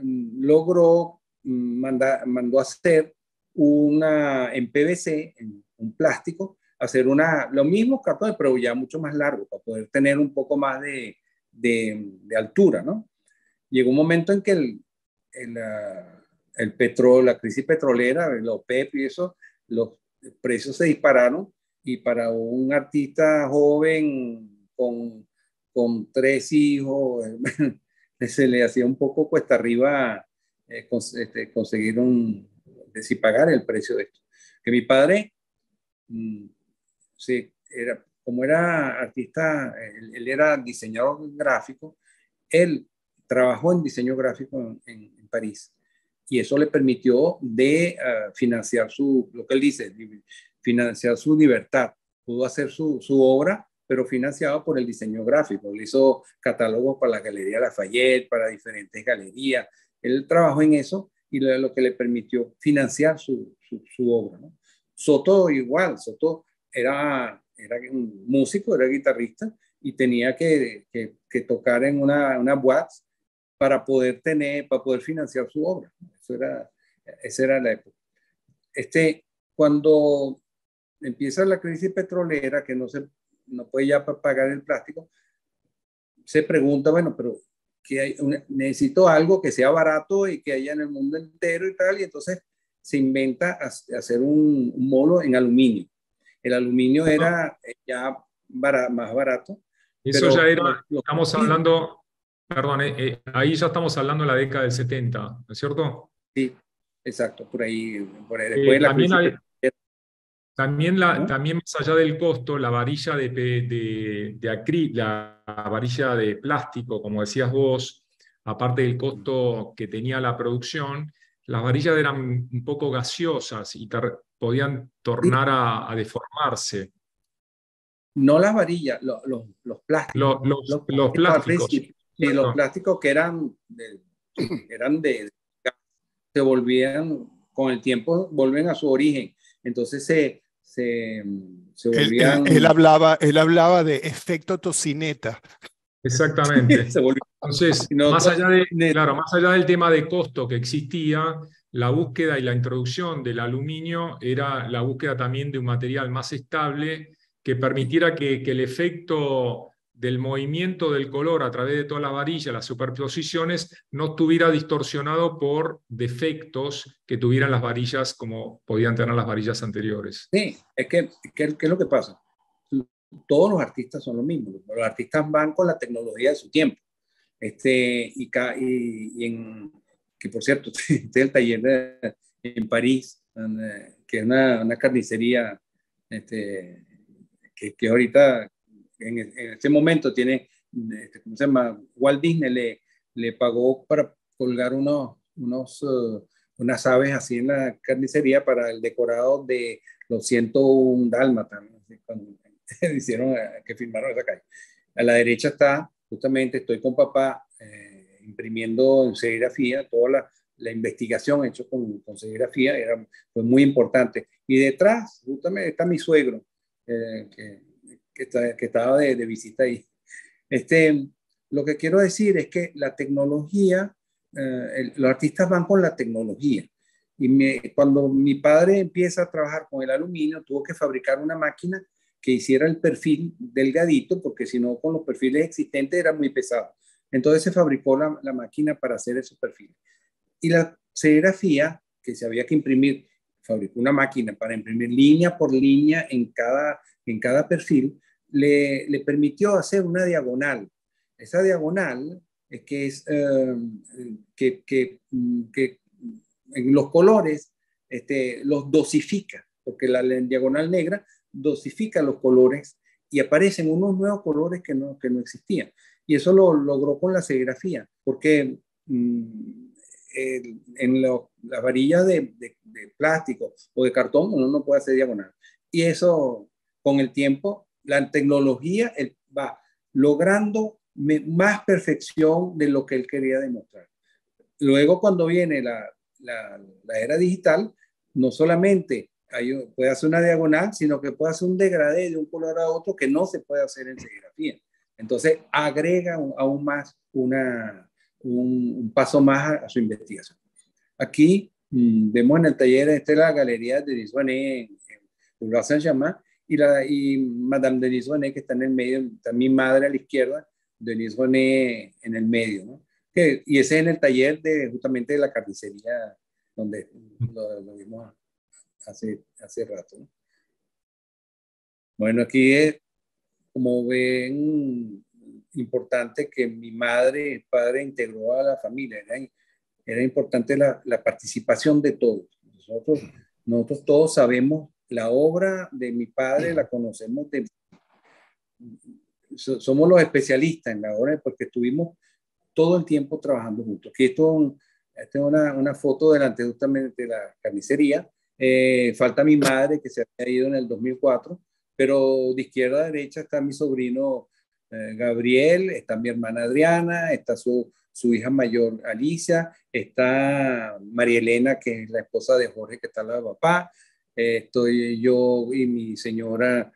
logró, mandó a hacer una en PVC, en un plástico, hacer los mismos cartones, pero ya mucho más largos, para poder tener un poco más de altura, ¿no? Llegó un momento en que la crisis petrolera, la OPEP y eso, los precios se dispararon, y para un artista joven con 3 hijos, se le hacía un poco cuesta arriba conseguir decir, pagar el precio de esto. Que mi padre, sí, como era artista, él era diseñador gráfico, él trabajó en diseño gráfico en París, y eso le permitió financiar lo que él dice, financiar su libertad. Pudo hacer su obra, pero financiado por el diseño gráfico. Él hizo catálogos para la Galería Lafayette, para diferentes galerías. Él trabajó en eso, y lo que le permitió financiar su obra, ¿no? Soto igual, Soto era un músico, era guitarrista, y tenía que tocar en una boîte para poder financiar su obra. Esa era la época. Cuando empieza la crisis petrolera, que no puede ya pagar el plástico, se pregunta, bueno, pero necesito algo que sea barato y que haya en el mundo entero y tal, y entonces se inventa hacer un módulo en aluminio. El aluminio era ya más barato. Eso pero ya era, estamos hablando, perdón, ahí ya estamos hablando de la década del 70, ¿no es cierto? Sí, exacto, por ahí después de la También, crisis. también, ¿No? también más allá del costo, la varilla la varilla de plástico, como decías vos, aparte del costo que tenía la producción, las varillas eran un poco gaseosas y podían Sí, tornar a deformarse. no las varillas, los plásticos. Los Los plásticos al plásticos. principio, sí, los Exacto. plásticos que eran de se volvían, con el tiempo, vuelven a su origen. Entonces se volvían, Él hablaba de efecto tocineta. Exactamente. se volvían, Entonces, y nosotros, claro, más allá del tema de costo que existía, la búsqueda y la introducción del aluminio era la búsqueda también de un material más estable que permitiera que el efecto del movimiento del color a través de toda la varilla, las superposiciones, no estuviera distorsionado por defectos que tuvieran las varillas como podían tener las varillas anteriores. sí, ¿qué es lo que pasa? Todos los artistas son lo mismo. Los artistas van con la tecnología de su tiempo. Que por cierto, el taller en París, que es una carnicería que ahorita, en este momento, tiene, ¿cómo se llama? Walt Disney le pagó para colgar unas aves así en la carnicería para el decorado de los 101 Dálmatas, ¿no? Cuando hicieron que filmaron esa calle. A la derecha está, justamente, estoy con papá imprimiendo en serigrafía, toda la investigación hecha con serigrafía, fue muy importante. Y detrás, justamente, está mi suegro, que estaba de visita ahí. Lo que quiero decir es que la tecnología, los artistas van con la tecnología. Cuando mi padre empieza a trabajar con el aluminio, tuvo que fabricar una máquina que hiciera el perfil delgadito, porque si no, con los perfiles existentes era muy pesado. Entonces se fabricó la máquina para hacer esos perfiles. Y la serigrafía, que se había que imprimir, fabricó una máquina para imprimir línea por línea en cada perfil, le permitió hacer una diagonal. Esa diagonal es que en los colores los dosifica, porque la diagonal negra dosifica los colores y aparecen unos nuevos colores que no existían. Y eso lo logró con la serigrafía, porque las varillas de plástico o de cartón uno no puede hacer diagonal. Y eso, con el tiempo, la tecnología va logrando más perfección de lo que él quería demostrar. Luego, cuando viene la era digital, no solamente puede hacer una diagonal, sino que puede hacer un degradé de un color a otro que no se puede hacer en serigrafía. Entonces, agrega aún más un paso más a su investigación. Aquí vemos en el taller, la galería de Denis Vannet en Rue Saint-Germain, y Madame Denis Vannet, que está en el medio, está mi madre a la izquierda, Denis Vannet en el medio, ¿no? Y ese es en el taller justamente de la carnicería, donde lo vimos hace rato, ¿no? Bueno, aquí es, como ven, importante que mi madre, el padre integró a la familia. Era importante la participación de todos. Nosotros todos sabemos la obra de mi padre, la conocemos, somos los especialistas en la obra porque estuvimos todo el tiempo trabajando juntos. Aquí esto es una foto delante justamente de la carnicería. Falta mi madre, que se había ido en el 2004, pero de izquierda a derecha está mi sobrino Gabriel, está mi hermana Adriana, está su hija mayor Alicia, está María Elena, que es la esposa de Jorge, que está al lado de papá, estoy yo y mi señora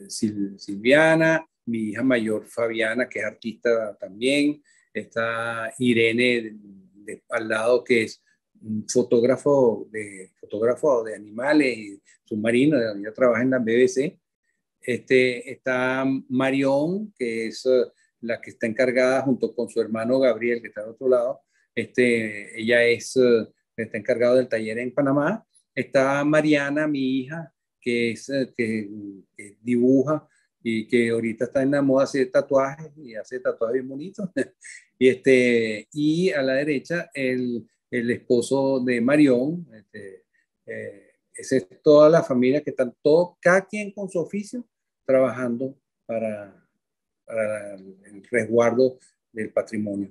Silviana, mi hija mayor Fabiana, que es artista también, está Irene al lado, que es un fotógrafo de animales y submarinos, ella trabaja en la BBC. Está Marión, que es la que está encargada junto con su hermano Gabriel, que está al otro lado. Ella está encargada del taller en Panamá. Está Mariana, mi hija, que dibuja y que ahorita está en la moda hacer tatuajes y hace tatuajes bien bonitos. Y a la derecha el esposo de Marión. Esa es toda la familia que están todos, cada quien con su oficio, trabajando para el resguardo del patrimonio.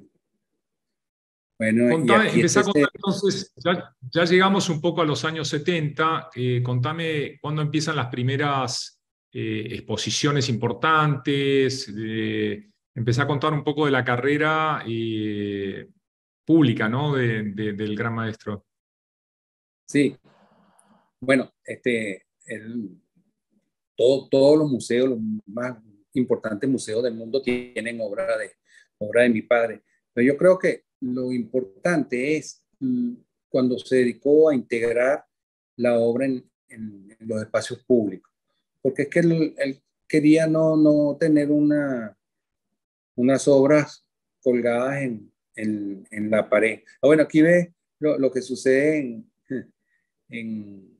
Bueno, Contame, aquí empezá está a contar entonces, ya llegamos un poco a los años 70, contame cuándo empiezan las primeras exposiciones importantes, empezá a contar un poco de la carrera pública, ¿no? Del gran maestro. Sí, bueno, todos los museos, los más importantes museos del mundo tienen obra de mi padre. Pero yo creo que lo importante es cuando se dedicó a integrar la obra en los espacios públicos. Porque es que él quería no tener unas obras colgadas en la pared. Bueno, aquí ves lo que sucede en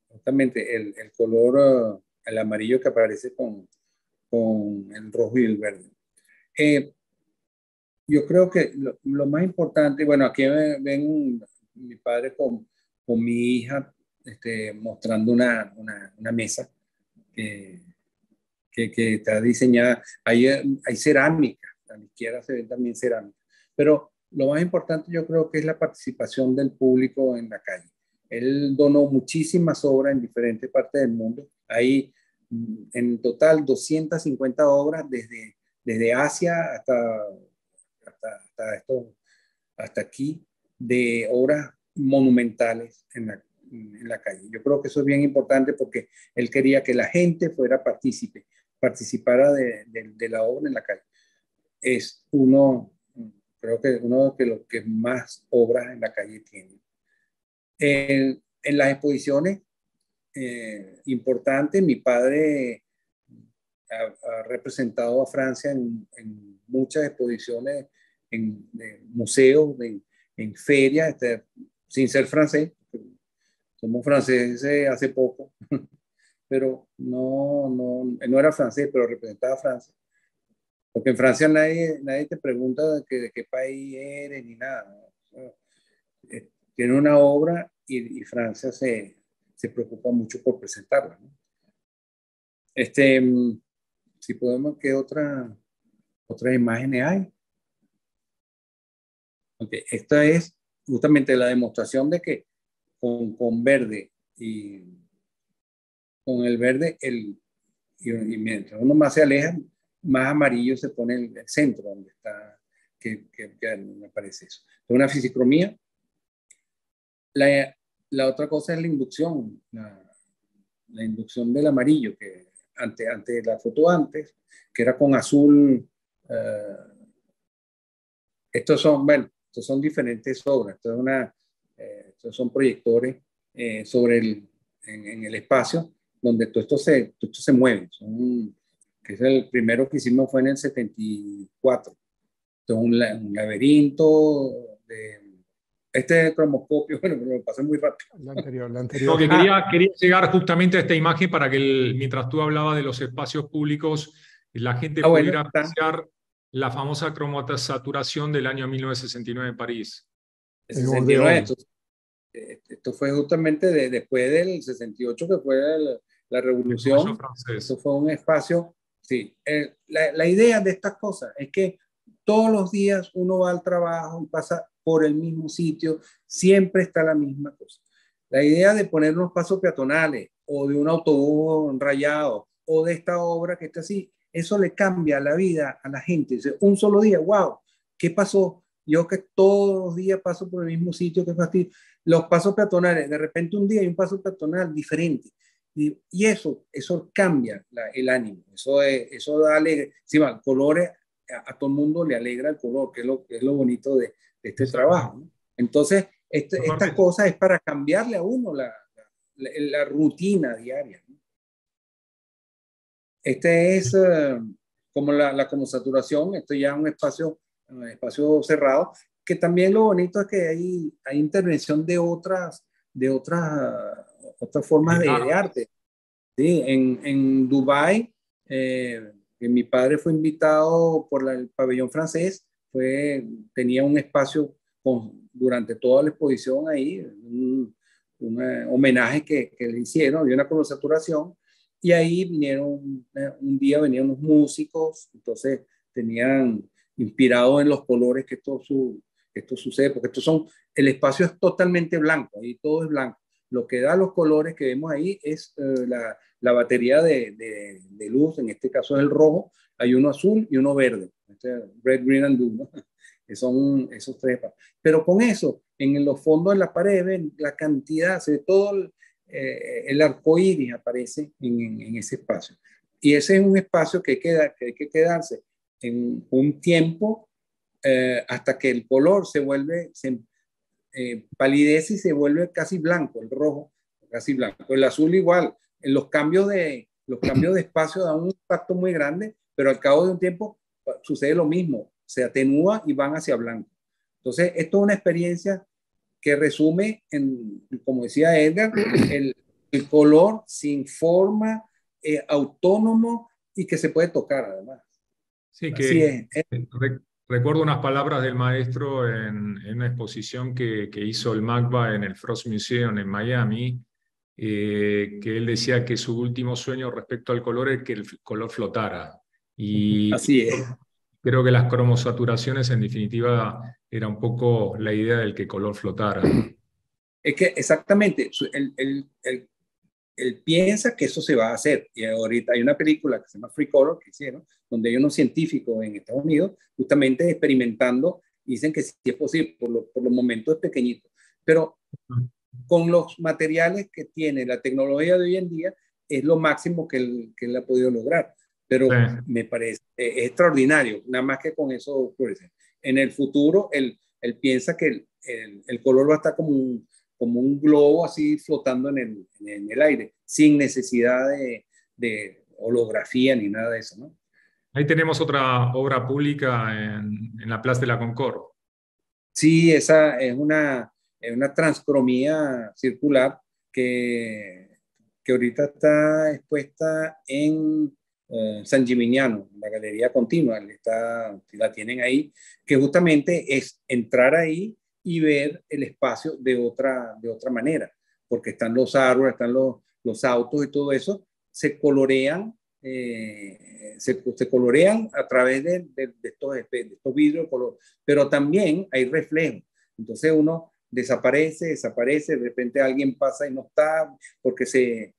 justamente el color, el amarillo que aparece con el rojo y el verde. Yo creo que lo más importante, bueno, aquí ven mi padre con mi hija mostrando una mesa que está diseñada. Hay cerámica, a la izquierda se ve también cerámica. Pero lo más importante yo creo que es la participación del público en la calle. Él donó muchísimas obras en diferentes partes del mundo. Hay en total 250 obras desde Asia hasta aquí, de obras monumentales en la calle. Yo creo que eso es bien importante porque él quería que la gente participara de la obra en la calle. Es creo que uno de los que más obras en la calle tiene. En las exposiciones importantes, mi padre ha representado a Francia en muchas exposiciones, en museos, en ferias, sin ser francés. Somos franceses hace poco, pero él no era francés, pero representaba a Francia. Porque en Francia nadie te pregunta de qué país eres ni nada. Tiene una obra y Francia se preocupa mucho por presentarla, ¿no? Si podemos, ¿qué otras imágenes hay? Okay. Esta es justamente la demostración de que con verde y con el verde, y mientras uno más se aleja, más amarillo se pone el centro donde está, que me parece eso. Es una fisicromía. La otra cosa es la inducción, la inducción del amarillo, que ante la foto antes, que era con azul. Estos son diferentes obras. Estos son proyectores en el espacio, donde todo esto se mueve. Que es el primero que hicimos fue en el 74. Entonces, un laberinto de cromoscopio, bueno, me lo pasé muy rápido. La anterior. No, que quería llegar justamente a esta imagen para que mientras tú hablabas de los espacios públicos, la gente pudiera apreciar la famosa cromatosaturación del año 1969 en París. El 69, esto fue justamente después del 68, que fue la revolución. Esto fue un espacio, sí. La idea de estas cosas es que todos los días uno va al trabajo y pasa por el mismo sitio, siempre está la misma cosa. La idea de poner unos pasos peatonales o de un autobús rayado o de esta obra que está así, eso le cambia la vida a la gente. Dice, un solo día, wow, ¿qué pasó? Yo que todos los días paso por el mismo sitio, qué fastidio. Los pasos peatonales, de repente un día hay un paso peatonal diferente. Y eso cambia el ánimo. Eso da alegre. Sí, el color a todo el mundo le alegra el color, que es lo bonito de este trabajo, ¿no? Entonces, esta cosa es para cambiarle a uno la rutina diaria, ¿no? Es como la cromatosaturación. Esto ya es un espacio cerrado, que también lo bonito es que hay intervención de otras otras formas de arte. Sí, en Dubái, mi padre fue invitado por el pabellón francés, tenía un espacio durante toda la exposición ahí, un homenaje que le hicieron, había una consagración, y ahí un día venían unos músicos, entonces tenían inspirado en los colores que esto sucede, porque el espacio es totalmente blanco, ahí todo es blanco. Lo que da los colores que vemos ahí es la batería de luz, en este caso es el rojo, hay uno azul y uno verde, red, green and blue, ¿no? Que son esos tres. Pero con eso, en los fondos de la pared, ven la cantidad, todo el arco iris aparece en ese espacio. Y ese es un espacio que hay que quedarse en un tiempo hasta que el color se palidece y se vuelve casi blanco, el rojo casi blanco, el azul igual. En los cambios de espacio dan un impacto muy grande, pero al cabo de un tiempo sucede lo mismo, se atenúa y van hacia blanco. Entonces, esto es una experiencia que resume, como decía Edgar, el color sin forma, autónomo y que se puede tocar además. Sí, Así es. Recuerdo unas palabras del maestro en una exposición que hizo el MACBA en el Frost Museum en Miami, que él decía que su último sueño respecto al color es que el color flotara. Y así es. Creo que las cromosaturaciones, en definitiva, era un poco la idea del que color flotara. Es que exactamente, él piensa que eso se va a hacer. Y ahorita hay una película que se llama Free Color que hicieron, donde hay unos científicos en Estados Unidos justamente experimentando, dicen que sí es posible, por los momentos es pequeñito. Pero con los materiales que tiene la tecnología de hoy en día, es lo máximo que él ha podido lograr. Pero me parece extraordinario, nada más que con eso ocurre. En el futuro, él piensa que el color va a estar como un globo así flotando en el aire, sin necesidad de holografía ni nada de eso, ¿no? Ahí tenemos otra obra pública en la Plaza de la Concorde. Sí, esa es una transcromía circular que ahorita está expuesta en San Gimignano, la Galería Continua, la tienen ahí, que justamente es entrar ahí y ver el espacio de otra manera, porque están los árboles, están los autos y todo eso, se colorean, se colorean a través de estos vidrios, pero también hay reflejos. Entonces uno desaparece, de repente alguien pasa y no está, porque se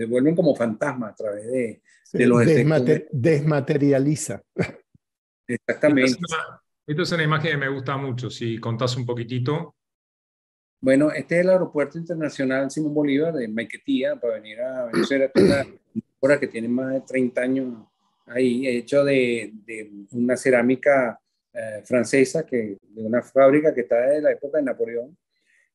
vuelven como fantasmas a través de los efectos. Desmaterializa. Exactamente. Esta es una imagen que me gusta mucho, si contás un poquitito. Bueno, este es el Aeropuerto Internacional Simón Bolívar de Maiquetía, para venir a Venezuela. Es una obra que tiene más de 30 años ahí, hecho de una cerámica francesa, de una fábrica que está de la época de Napoleón,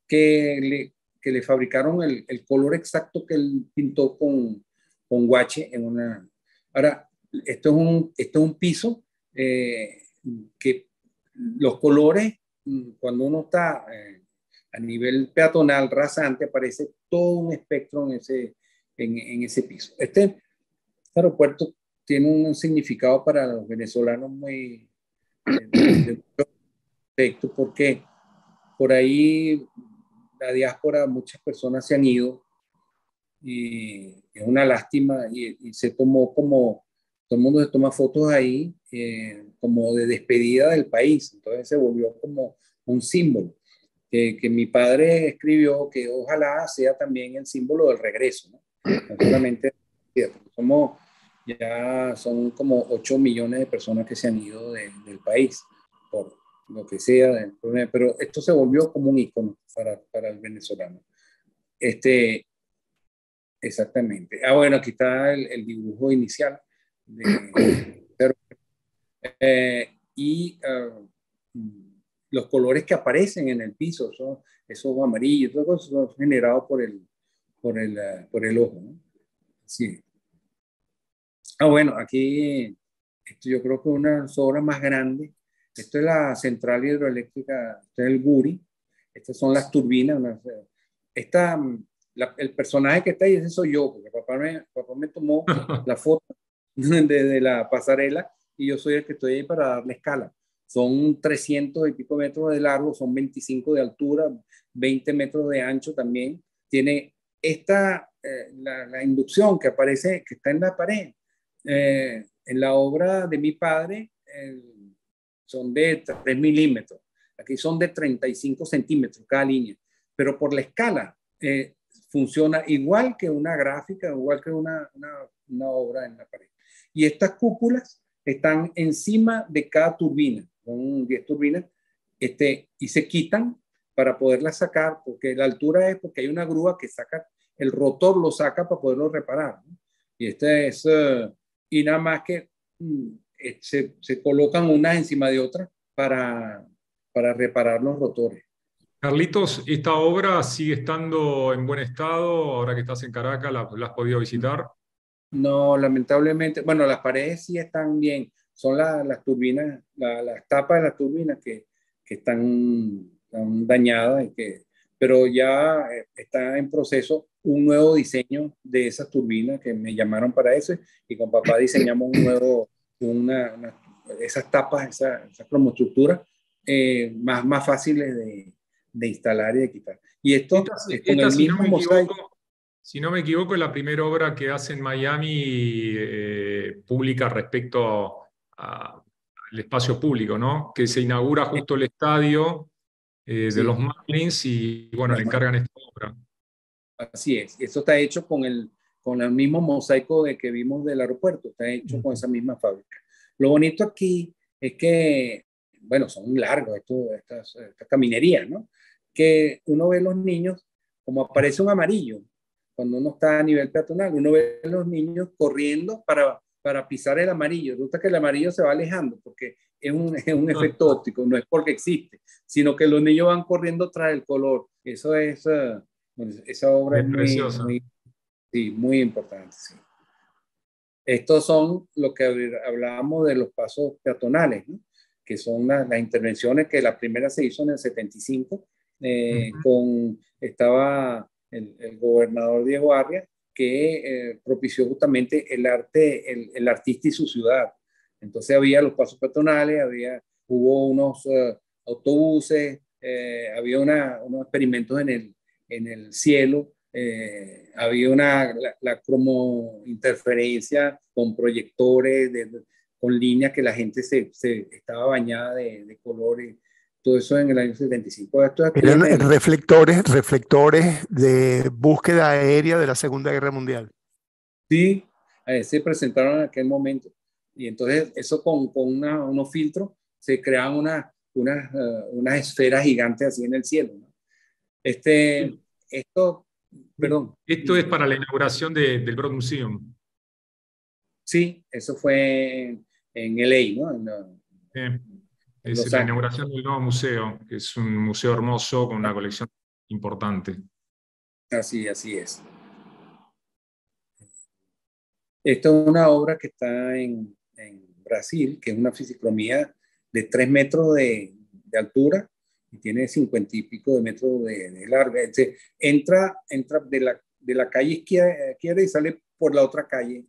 que le fabricaron el color exacto que él pintó con guache en una... Ahora, esto es un piso que los colores, cuando uno está a nivel peatonal rasante, aparece todo un espectro en ese piso. Este aeropuerto tiene un significado para los venezolanos muy directo, porque por ahí la diáspora, muchas personas se han ido y es una lástima, y se tomó como, todo el mundo se toma fotos ahí como de despedida del país, entonces se volvió como un símbolo que mi padre escribió que ojalá sea también el símbolo del regreso, ¿no? No solamente, son como 8 millones de personas que se han ido del país, por lo que sea, pero esto se volvió como un icono para el venezolano. Exactamente. Bueno, aquí está el dibujo inicial. Los colores que aparecen en el piso, son esos amarillos, todo eso son generados por el ojo, ¿no? Sí. Bueno, aquí esto yo creo que es una de las obras más grandes. Esto es la central hidroeléctrica, esto es el Guri. Estas son las turbinas, el personaje que está ahí, ese soy yo, porque papá me tomó la foto de la pasarela y yo soy el que estoy ahí para darle escala. Son 300 y pico metros de largo, son 25 de altura, 20 metros de ancho también. Tiene la inducción que aparece, que está en la pared. En la obra de mi padre son de 3 milímetros. Aquí son de 35 centímetros cada línea. Pero por la escala funciona igual que una gráfica, igual que una obra en la pared. Y estas cúpulas están encima de cada turbina. Son 10 turbinas, y se quitan para poderlas sacar, porque la altura es porque hay una grúa que saca, el rotor lo saca para poderlo reparar, ¿no? Y nada más que se colocan unas encima de otras para reparar los rotores. Carlitos, ¿esta obra sigue estando en buen estado ahora que estás en Caracas? ¿La has podido visitar? No, lamentablemente, bueno, las paredes sí están bien, son las turbinas, las tapas de las turbinas que están dañadas, pero ya está en proceso un nuevo diseño de esas turbinas que me llamaron para eso, y con papá diseñamos esas tapas, esas cromoestructuras más fáciles de instalar y de quitar. Y esto es con el mismo mosaico. Si no me equivoco, es la primera obra que hace en Miami pública respecto al espacio público, ¿no? Que se inaugura justo el estadio de los Marlins y bueno, le encargan esta obra. Así es. Esto está hecho con el mismo mosaico que vimos del aeropuerto. Está hecho con esa misma fábrica. Lo bonito aquí es que, bueno, son largos estas caminerías, ¿no? Que uno ve los niños, como aparece un amarillo, cuando uno está a nivel peatonal, uno ve a los niños corriendo para pisar el amarillo. Resulta que el amarillo se va alejando porque es un efecto óptico, no es porque existe, sino que los niños van corriendo tras el color. Eso es, esa obra es preciosa. muy importante. Sí. Estos son lo que hablábamos de los pasos peatonales, ¿no? Que son las intervenciones que la primera se hizo en el 75, estaba el gobernador Diego Arria, que propició justamente el arte, el artista y su ciudad. Entonces había los pasos peatonales, hubo unos autobuses, había unos experimentos en el cielo, había la cromointerferencia con proyectores, con líneas que la gente se estaba bañada de colores. Todo eso en el año 75. Eran reflectores de búsqueda aérea de la Segunda Guerra Mundial. Sí, se presentaron en aquel momento. Y entonces eso con unos filtros se creaban unas esferas gigantes así en el cielo, ¿no? Perdón. Esto es para la inauguración del Broad Museum. Sí, eso fue en LA, ¿no? Es la inauguración del nuevo museo, que es un museo hermoso con una colección importante. Así es. Esta es una obra que está en Brasil, que es una fisicromía de 3 metros de altura y tiene 50 y pico de metros de larga. Entra de la calle izquierda y sale por la otra calle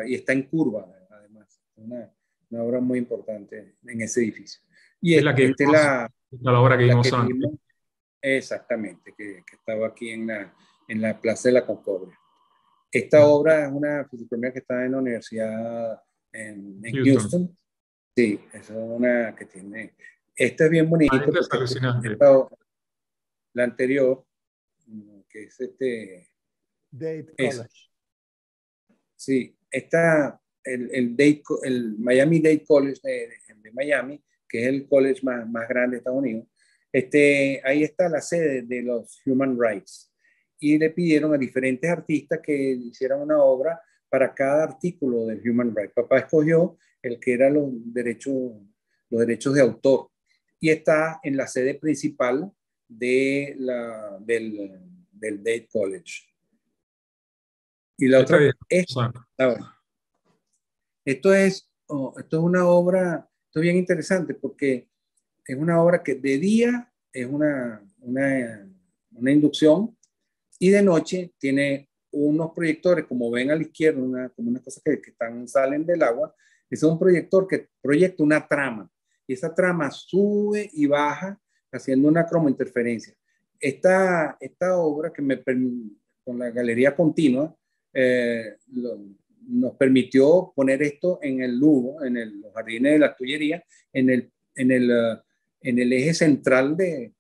y está en curva, además. Una obra muy importante en ese edificio. Y es la obra que vimos antes. Exactamente, que estaba aquí en la Plaza de la Concordia. Esta obra es una fisicromía que está en la universidad en Houston. Sí, es una que tiene. Esta es bien bonita. Es alucinante. La anterior, que es Dade College. Sí, el Miami Dade College de Miami, que es el college más grande de Estados Unidos. Ahí está la sede de los Human Rights. Y le pidieron a diferentes artistas que hicieran una obra para cada artículo del Human Rights. Papá escogió el que era los derechos de autor. Y está en la sede principal del Dade College. Y la otra esto es una obra, esto es bien interesante porque es una obra que de día es una inducción Y de noche tiene unos proyectores, como ven a la izquierda, como unas cosas que salen del agua. Es un proyector que proyecta una trama. Y esa trama sube y baja haciendo una cromointerferencia. Esta obra con la galería continua nos permitió poner esto en el Louvre, en los jardines de la Tullería, en el eje central de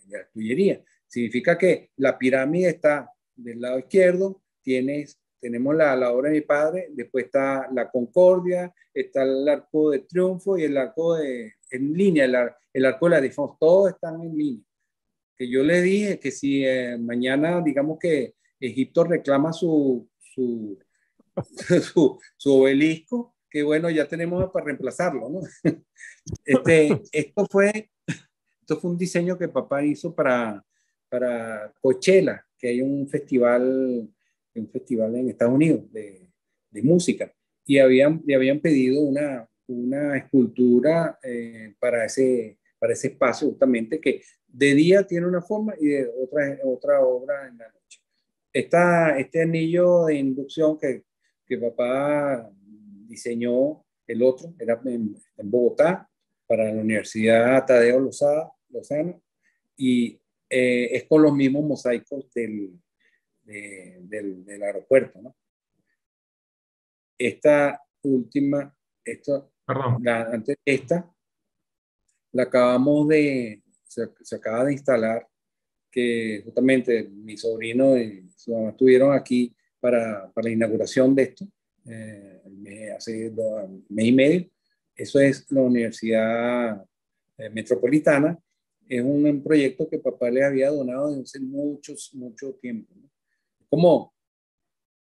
la Tullería. Significa que la pirámide está del lado izquierdo, tenemos la obra de mi padre, después está la Concordia, está el Arco de Triunfo y el arco en línea, el Arco de la Défense, todos están en línea. Que yo le dije que si mañana, digamos que Egipto reclama su obelisco, que bueno, ya tenemos para reemplazarlo, ¿no? Esto fue un diseño que papá hizo para Coachella, que hay un festival en Estados Unidos de música, y le habían pedido una escultura para ese espacio, justamente, que de día tiene una forma y de otra obra en la noche. Este anillo de inducción que papá diseñó, el otro, era en Bogotá, para la Universidad Tadeo Lozano, y es con los mismos mosaicos del aeropuerto, ¿no? Esta última, antes de esta, la acabamos se acaba de instalar, que justamente mi sobrino y su mamá estuvieron aquí para la inauguración de esto, hace un mes y medio. Eso es la Universidad Metropolitana. Es un proyecto que papá le había donado desde hace mucho tiempo, ¿no?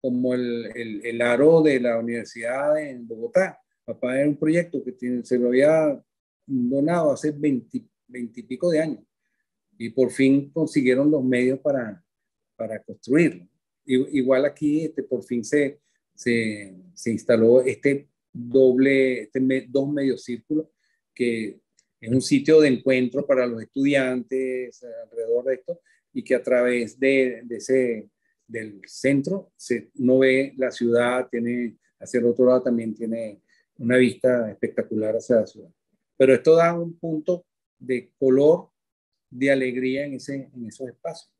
Como el aro de la universidad en Bogotá. Papá era un proyecto que se lo había donado hace 20 y pico de años. Y por fin consiguieron los medios para construirlo. Igual aquí por fin se instaló dos mediocírculos, que es un sitio de encuentro para los estudiantes alrededor de esto, y que a través del centro uno ve la ciudad, hacia el otro lado también tiene una vista espectacular hacia la ciudad. Pero esto da un punto de color, de alegría en esos espacios.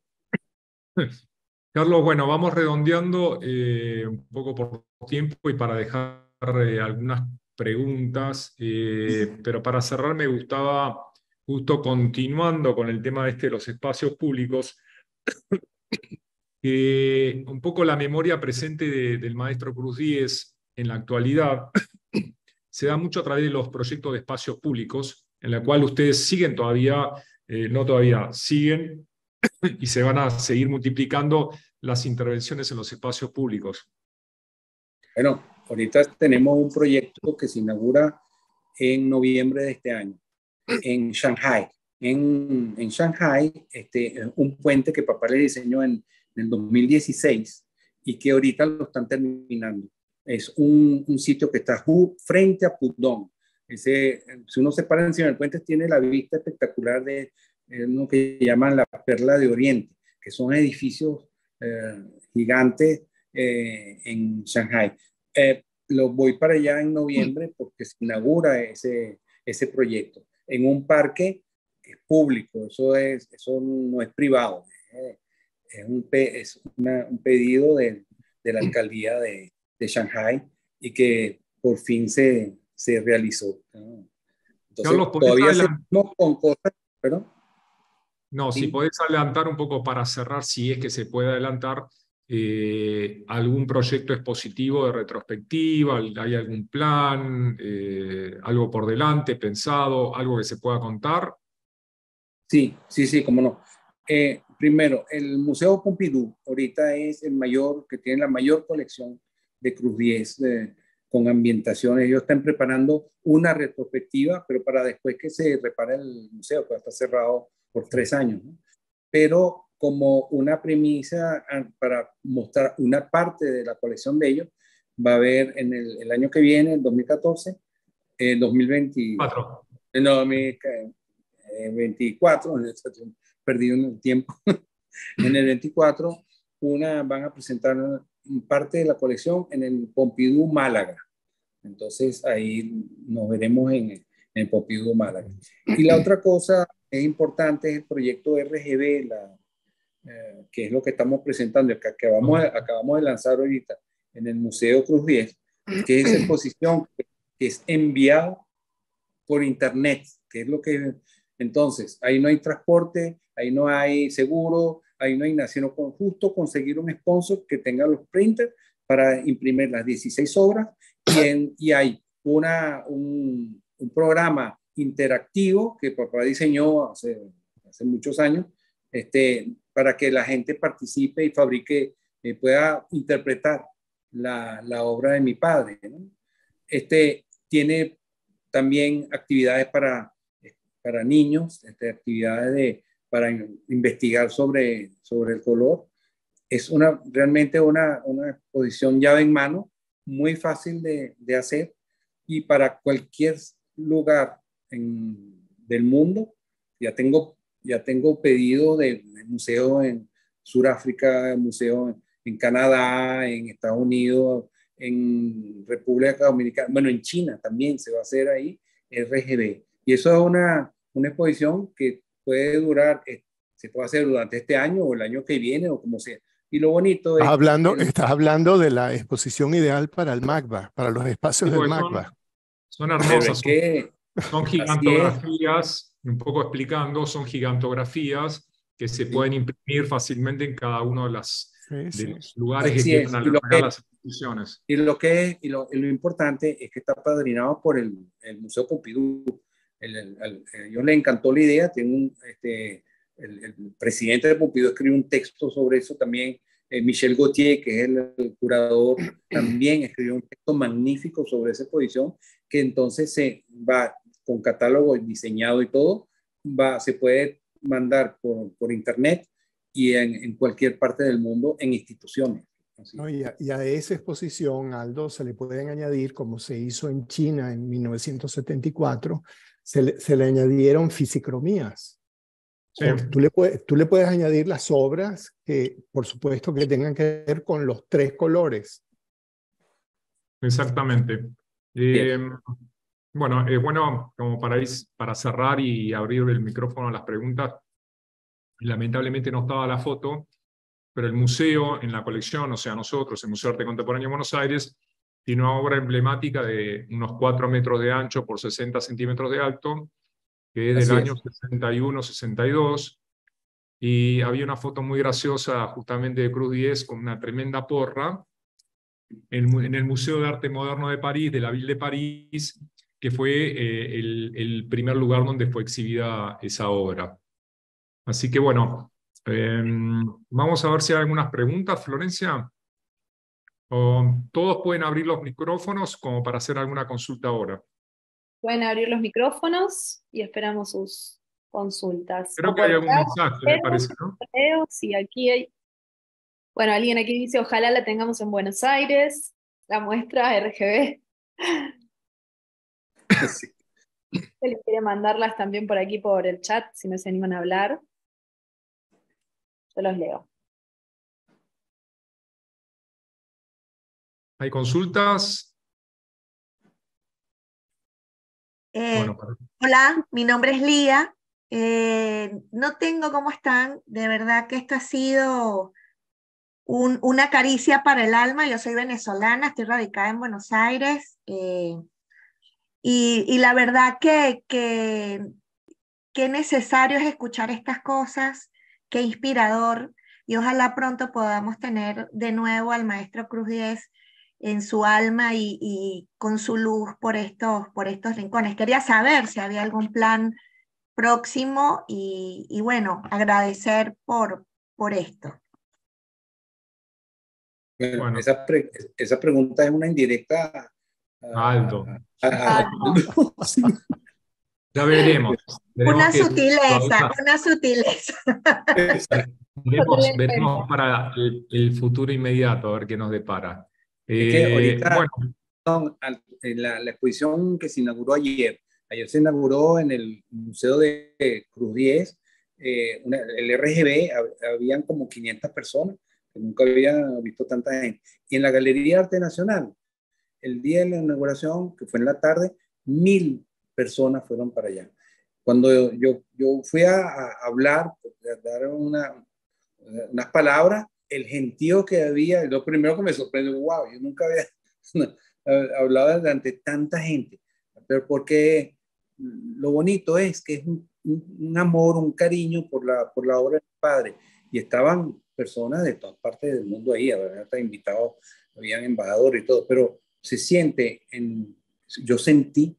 Carlos, bueno, vamos redondeando un poco por tiempo y para dejar algunas preguntas, pero para cerrar me gustaba, justo continuando con el tema de los espacios públicos, que un poco la memoria presente del maestro Cruz Díez en la actualidad se da mucho a través de los proyectos de espacios públicos, en la cual ustedes siguen todavía, siguen y se van a seguir multiplicando las intervenciones en los espacios públicos. Bueno, ahorita tenemos un proyecto que se inaugura en noviembre de este año, en Shanghai. En Shanghai, un puente que papá le diseñó en el 2016 y que ahorita lo están terminando. Es un sitio que está frente a Pudong. Si uno se para encima del puente, tiene la vista espectacular de lo que llaman la Perla de Oriente, que son edificios gigantes en Shanghai. Lo voy para allá en noviembre porque se inaugura ese proyecto en un parque que es público, eso no es privado, es un pedido de la alcaldía de Shanghai y que por fin se realizó. Entonces, Carlos, todavía seguimos con cosas, ¿perdón? No, ¿Sí? si podés adelantar un poco para cerrar, si es que se puede adelantar, algún proyecto expositivo de retrospectiva, ¿hay algún plan, algo por delante pensado, algo que se pueda contar? Sí, cómo no. Primero, el Museo Pompidou ahorita es que tiene la mayor colección de Cruz Díez con ambientaciones. Ellos están preparando una retrospectiva, pero para después que se repare el museo, que está cerrado por 3 años, ¿no? Pero como una premisa para mostrar una parte de la colección de ellos, va a haber en el año que viene, en 2014, 2024, perdido en el tiempo, En el 24 van a presentar parte de la colección en el Pompidou Málaga. Entonces ahí nos veremos en el Pompidou Málaga. Y la otra cosa es importante es el proyecto RGB, que es lo que estamos presentando, que acabamos de lanzar ahorita en el Museo Cruz 10, que es esa exposición que es enviada por internet, que es lo que... Entonces, ahí no hay transporte, ahí no hay seguro, ahí no hay nada, sino justo conseguir un sponsor que tenga los printers para imprimir las 16 obras y hay un programa interactivo que papá diseñó hace muchos años, para que la gente participe y fabrique, pueda interpretar la obra de mi padre, ¿no? Tiene también actividades para niños, actividades para investigar sobre el color. Es realmente una exposición llave en mano, muy fácil de hacer, y para cualquier lugar del mundo. Ya tengo pedido de museo en Sudáfrica, museo en Canadá, en Estados Unidos, en República Dominicana, bueno, en China también se va a hacer ahí RGB. Y eso es una exposición que puede durar, se puede hacer durante este año o el año que viene o como sea. Y lo bonito es... Estás hablando de la exposición ideal para el MACBA, para los espacios del MACBA. Son hermosas, son gigantografías, un poco explicando, son gigantografías que se pueden imprimir fácilmente en cada uno de los lugares que quieran albergar las exposiciones. Y lo importante es que está padrinado por el Museo Pompidou. Yo le encantó la idea. El presidente de Pompidou escribió un texto sobre eso también. Michel Gauthier, que es el curador, también escribió un texto magnífico sobre esa exposición, que entonces se va con catálogo diseñado y todo, se puede mandar por internet y en cualquier parte del mundo en instituciones. No, y a esa exposición, Aldo, se le pueden añadir, como se hizo en China en 1974, se le añadieron fisicromías. Sí. Tú le puedes añadir las obras que, por supuesto, que tengan que ver con los 3 colores. Exactamente. Bueno, como para cerrar y abrir el micrófono a las preguntas, lamentablemente no estaba la foto, pero el museo en la colección, o sea, nosotros, el Museo de Arte Contemporáneo de Buenos Aires, tiene una obra emblemática de unos 4 metros de ancho por 60 centímetros de alto, que es del año 61-62, y había una foto muy graciosa justamente de Cruz 10 con una tremenda porra en el Museo de Arte Moderno de París, de la Ville de París, que fue el primer lugar donde fue exhibida esa obra. Así que bueno, vamos a ver si hay algunas preguntas, Florencia. Todos pueden abrir los micrófonos como para hacer alguna consulta ahora. Pueden abrir los micrófonos y esperamos sus consultas. Creo que hay algún mensaje, me parece, ¿no? Sí, aquí hay... Bueno, alguien aquí dice, ojalá la tengamos en Buenos Aires, la muestra RGB. Sí. Se les quiere mandarlas también por aquí, por el chat, si no se animan a hablar. Yo los leo. ¿Hay consultas? Hola, mi nombre es Lía. No tengo cómo están. De verdad que esto ha sido una caricia para el alma. Yo soy venezolana, estoy radicada en Buenos Aires. Y la verdad que necesario es escuchar estas cosas, qué inspirador. Y ojalá pronto podamos tener de nuevo al maestro Cruz 10 en su alma y con su luz por estos rincones. Quería saber si había algún plan próximo y bueno, agradecer por esto. Bueno. Esa pregunta es una indirecta Aldo. Ya veremos. Una sutileza. Veremos para el futuro inmediato, a ver qué nos depara. Es que ahorita, la exposición que se inauguró ayer se inauguró en el Museo de Cruz 10, el RGB, habían como 500 personas, que nunca había visto tanta gente. Y en la Galería de Arte Nacional, el día de la inauguración, que fue en la tarde, 1000 personas fueron para allá. Cuando yo fui a hablar, a dar unas palabras, el gentío que había, lo primero que me sorprendió, wow, yo nunca había hablado ante tanta gente, pero porque lo bonito es que es un amor, un cariño por la obra del padre, y estaban personas de todas partes del mundo ahí, habían invitados, habían embajadores y todo, pero se siente, yo sentí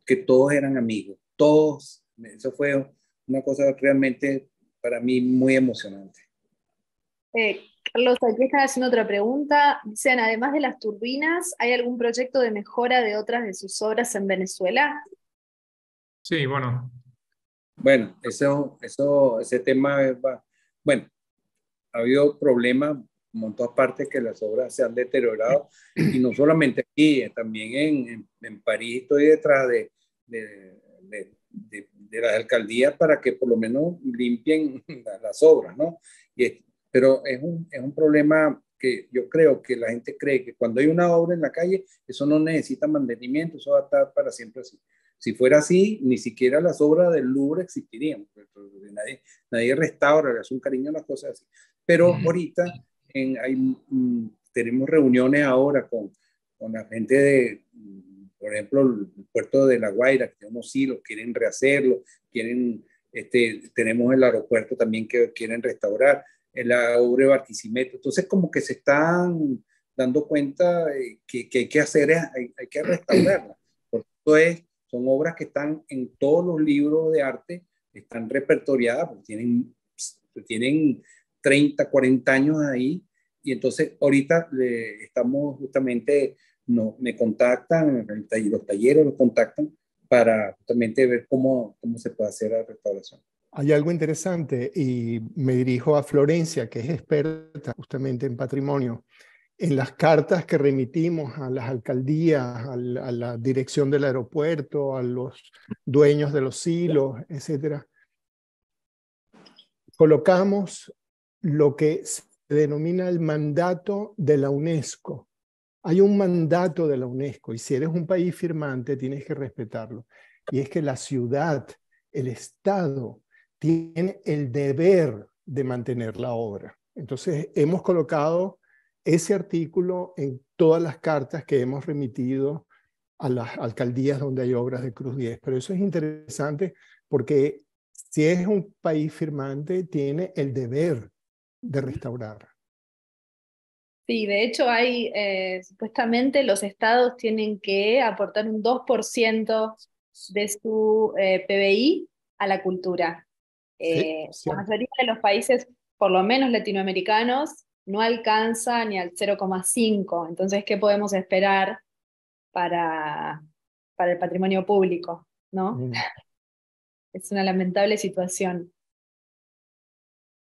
que todos eran amigos, todos, eso fue una cosa realmente para mí muy emocionante. Carlos, aquí están haciendo otra pregunta. Dicen, además de las turbinas, ¿hay algún proyecto de mejora de otras de sus obras en Venezuela? Sí, bueno. Bueno, ese tema va. Bueno, ha habido problemas en todas partes que las obras se han deteriorado, y no solamente aquí, también en París estoy detrás de las alcaldías para que por lo menos limpien las obras, ¿no? Pero es un problema que yo creo que la gente cree que cuando hay una obra en la calle, eso no necesita mantenimiento, eso va a estar para siempre así. Si fuera así, ni siquiera las obras del Louvre existirían. Nadie restaura, le hace un cariño a las cosas así. Pero ahorita tenemos reuniones ahora con la gente de, por ejemplo, el puerto de La Guaira, que tiene unos hilos, quieren rehacerlo, tenemos el aeropuerto también que quieren restaurar, la obra de Barquisimeto. Entonces, como que se están dando cuenta que hay que hacer, hay que restaurarla. Por eso son obras que están en todos los libros de arte, están repertoriadas, porque tienen 30, 40 años ahí, y entonces ahorita estamos justamente, me contactan, los talleres los contactan para justamente ver cómo se puede hacer la restauración. Hay algo interesante, y me dirijo a Florencia, que es experta justamente en patrimonio. En las cartas que remitimos a las alcaldías, a la dirección del aeropuerto, a los dueños de los silos, etc., colocamos lo que se denomina el mandato de la UNESCO. Hay un mandato de la UNESCO, y si eres un país firmante tienes que respetarlo. Y es que la ciudad, el Estado, tiene el deber de mantener la obra. Entonces hemos colocado ese artículo en todas las cartas que hemos remitido a las alcaldías donde hay obras de Cruz 10. Pero eso es interesante porque si es un país firmante, tiene el deber de restaurar. Sí, de hecho hay, supuestamente los estados tienen que aportar un 2% de su PBI a la cultura. La mayoría de los países, por lo menos latinoamericanos, no alcanza ni al 0,5. Entonces, ¿qué podemos esperar para el patrimonio público? ¿No? Es una lamentable situación.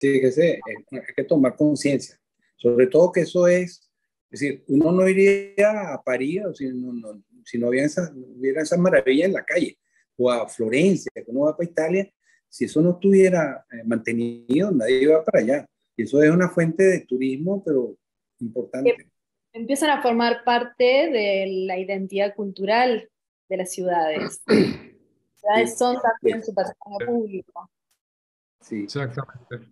Sí, hay que tomar conciencia. Sobre todo que eso es decir, uno no iría a París si no hubiera esa maravilla en la calle, o a Florencia, que uno va para Italia, si eso no estuviera mantenido, nadie va para allá. Y eso es una fuente de turismo, pero importante. Empiezan a formar parte de la identidad cultural de las ciudades. Las ciudades son también su patrimonio público. Sí. Exactamente.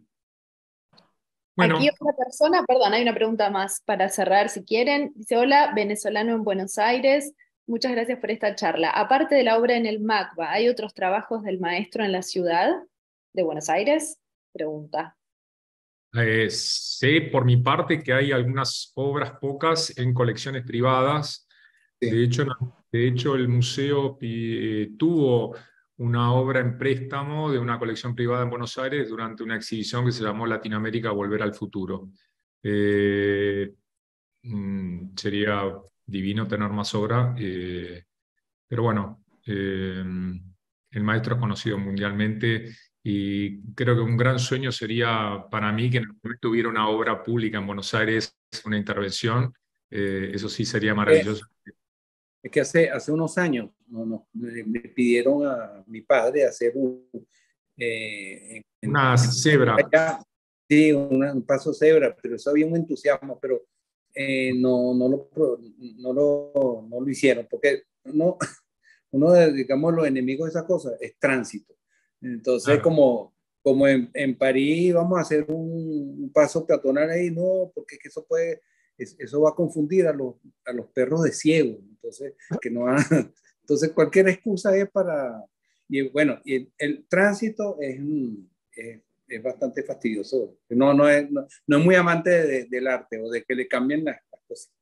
Bueno. Aquí otra persona, perdón, hay una pregunta más para cerrar si quieren. Dice, hola, venezolano en Buenos Aires, muchas gracias por esta charla. Aparte de la obra en el MACBA, ¿hay otros trabajos del maestro en la ciudad de Buenos Aires? Pregunta. Sé por mi parte que hay algunas obras pocas en colecciones privadas. Sí. De hecho, el museo tuvo una obra en préstamo de una colección privada en Buenos Aires durante una exhibición que se llamó Latinoamérica Volver al Futuro. Sería divino tener más obra, pero bueno, el maestro es conocido mundialmente y creo que un gran sueño sería para mí que en el momento hubiera una obra pública en Buenos Aires, una intervención, eso sí sería maravilloso. Es que hace unos años me pidieron a mi padre hacer Una cebra. Allá. Sí, un paso cebra, pero eso había un entusiasmo, pero no lo hicieron, porque uno de, digamos, los enemigos de esas cosas es tránsito. Entonces, Claro. como en París vamos a hacer un paso peatonal ahí, no, porque es que eso va a confundir a los perros de ciego. Entonces, que no entonces cualquier excusa es para, y bueno, y el tránsito es bastante fastidioso. No es muy amante del arte o de que le cambien las cosas.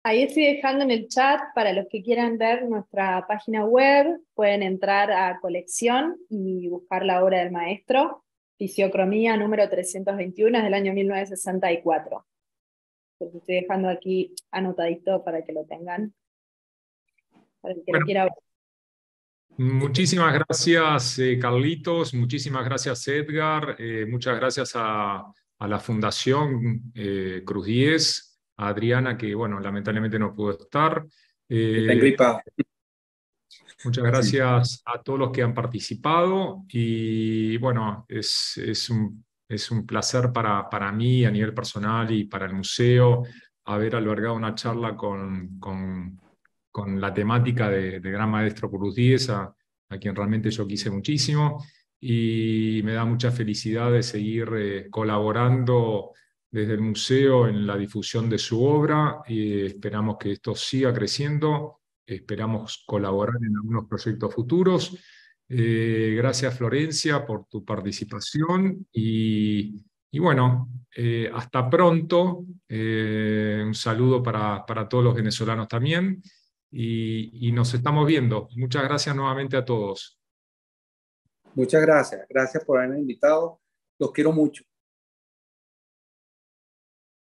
Ahí estoy dejando en el chat para los que quieran ver nuestra página web, pueden entrar a colección y buscar la obra del maestro, Fisiocromía número 321, es del año 1964. Los estoy dejando aquí anotadito para que lo tengan, para el que lo Bueno, quiera ver. muchísimas gracias, Carlitos, muchísimas gracias, Edgar, muchas gracias a la Fundación Cruz 10, a Adriana, que bueno, lamentablemente no pudo estar. Está engripada. Muchas gracias a todos los que han participado y bueno, es un placer para mí a nivel personal y para el museo haber albergado una charla con la temática de Gran Maestro Cruz 10, a quien realmente yo quise muchísimo, y me da mucha felicidad de seguir colaborando desde el museo en la difusión de su obra y esperamos que esto siga creciendo. Esperamos colaborar en algunos proyectos futuros. Gracias, Florencia, por tu participación y bueno, hasta pronto. Un saludo para todos los venezolanos también y nos estamos viendo. Muchas gracias nuevamente a todos. Muchas gracias. Gracias por haberme invitado. Los quiero mucho.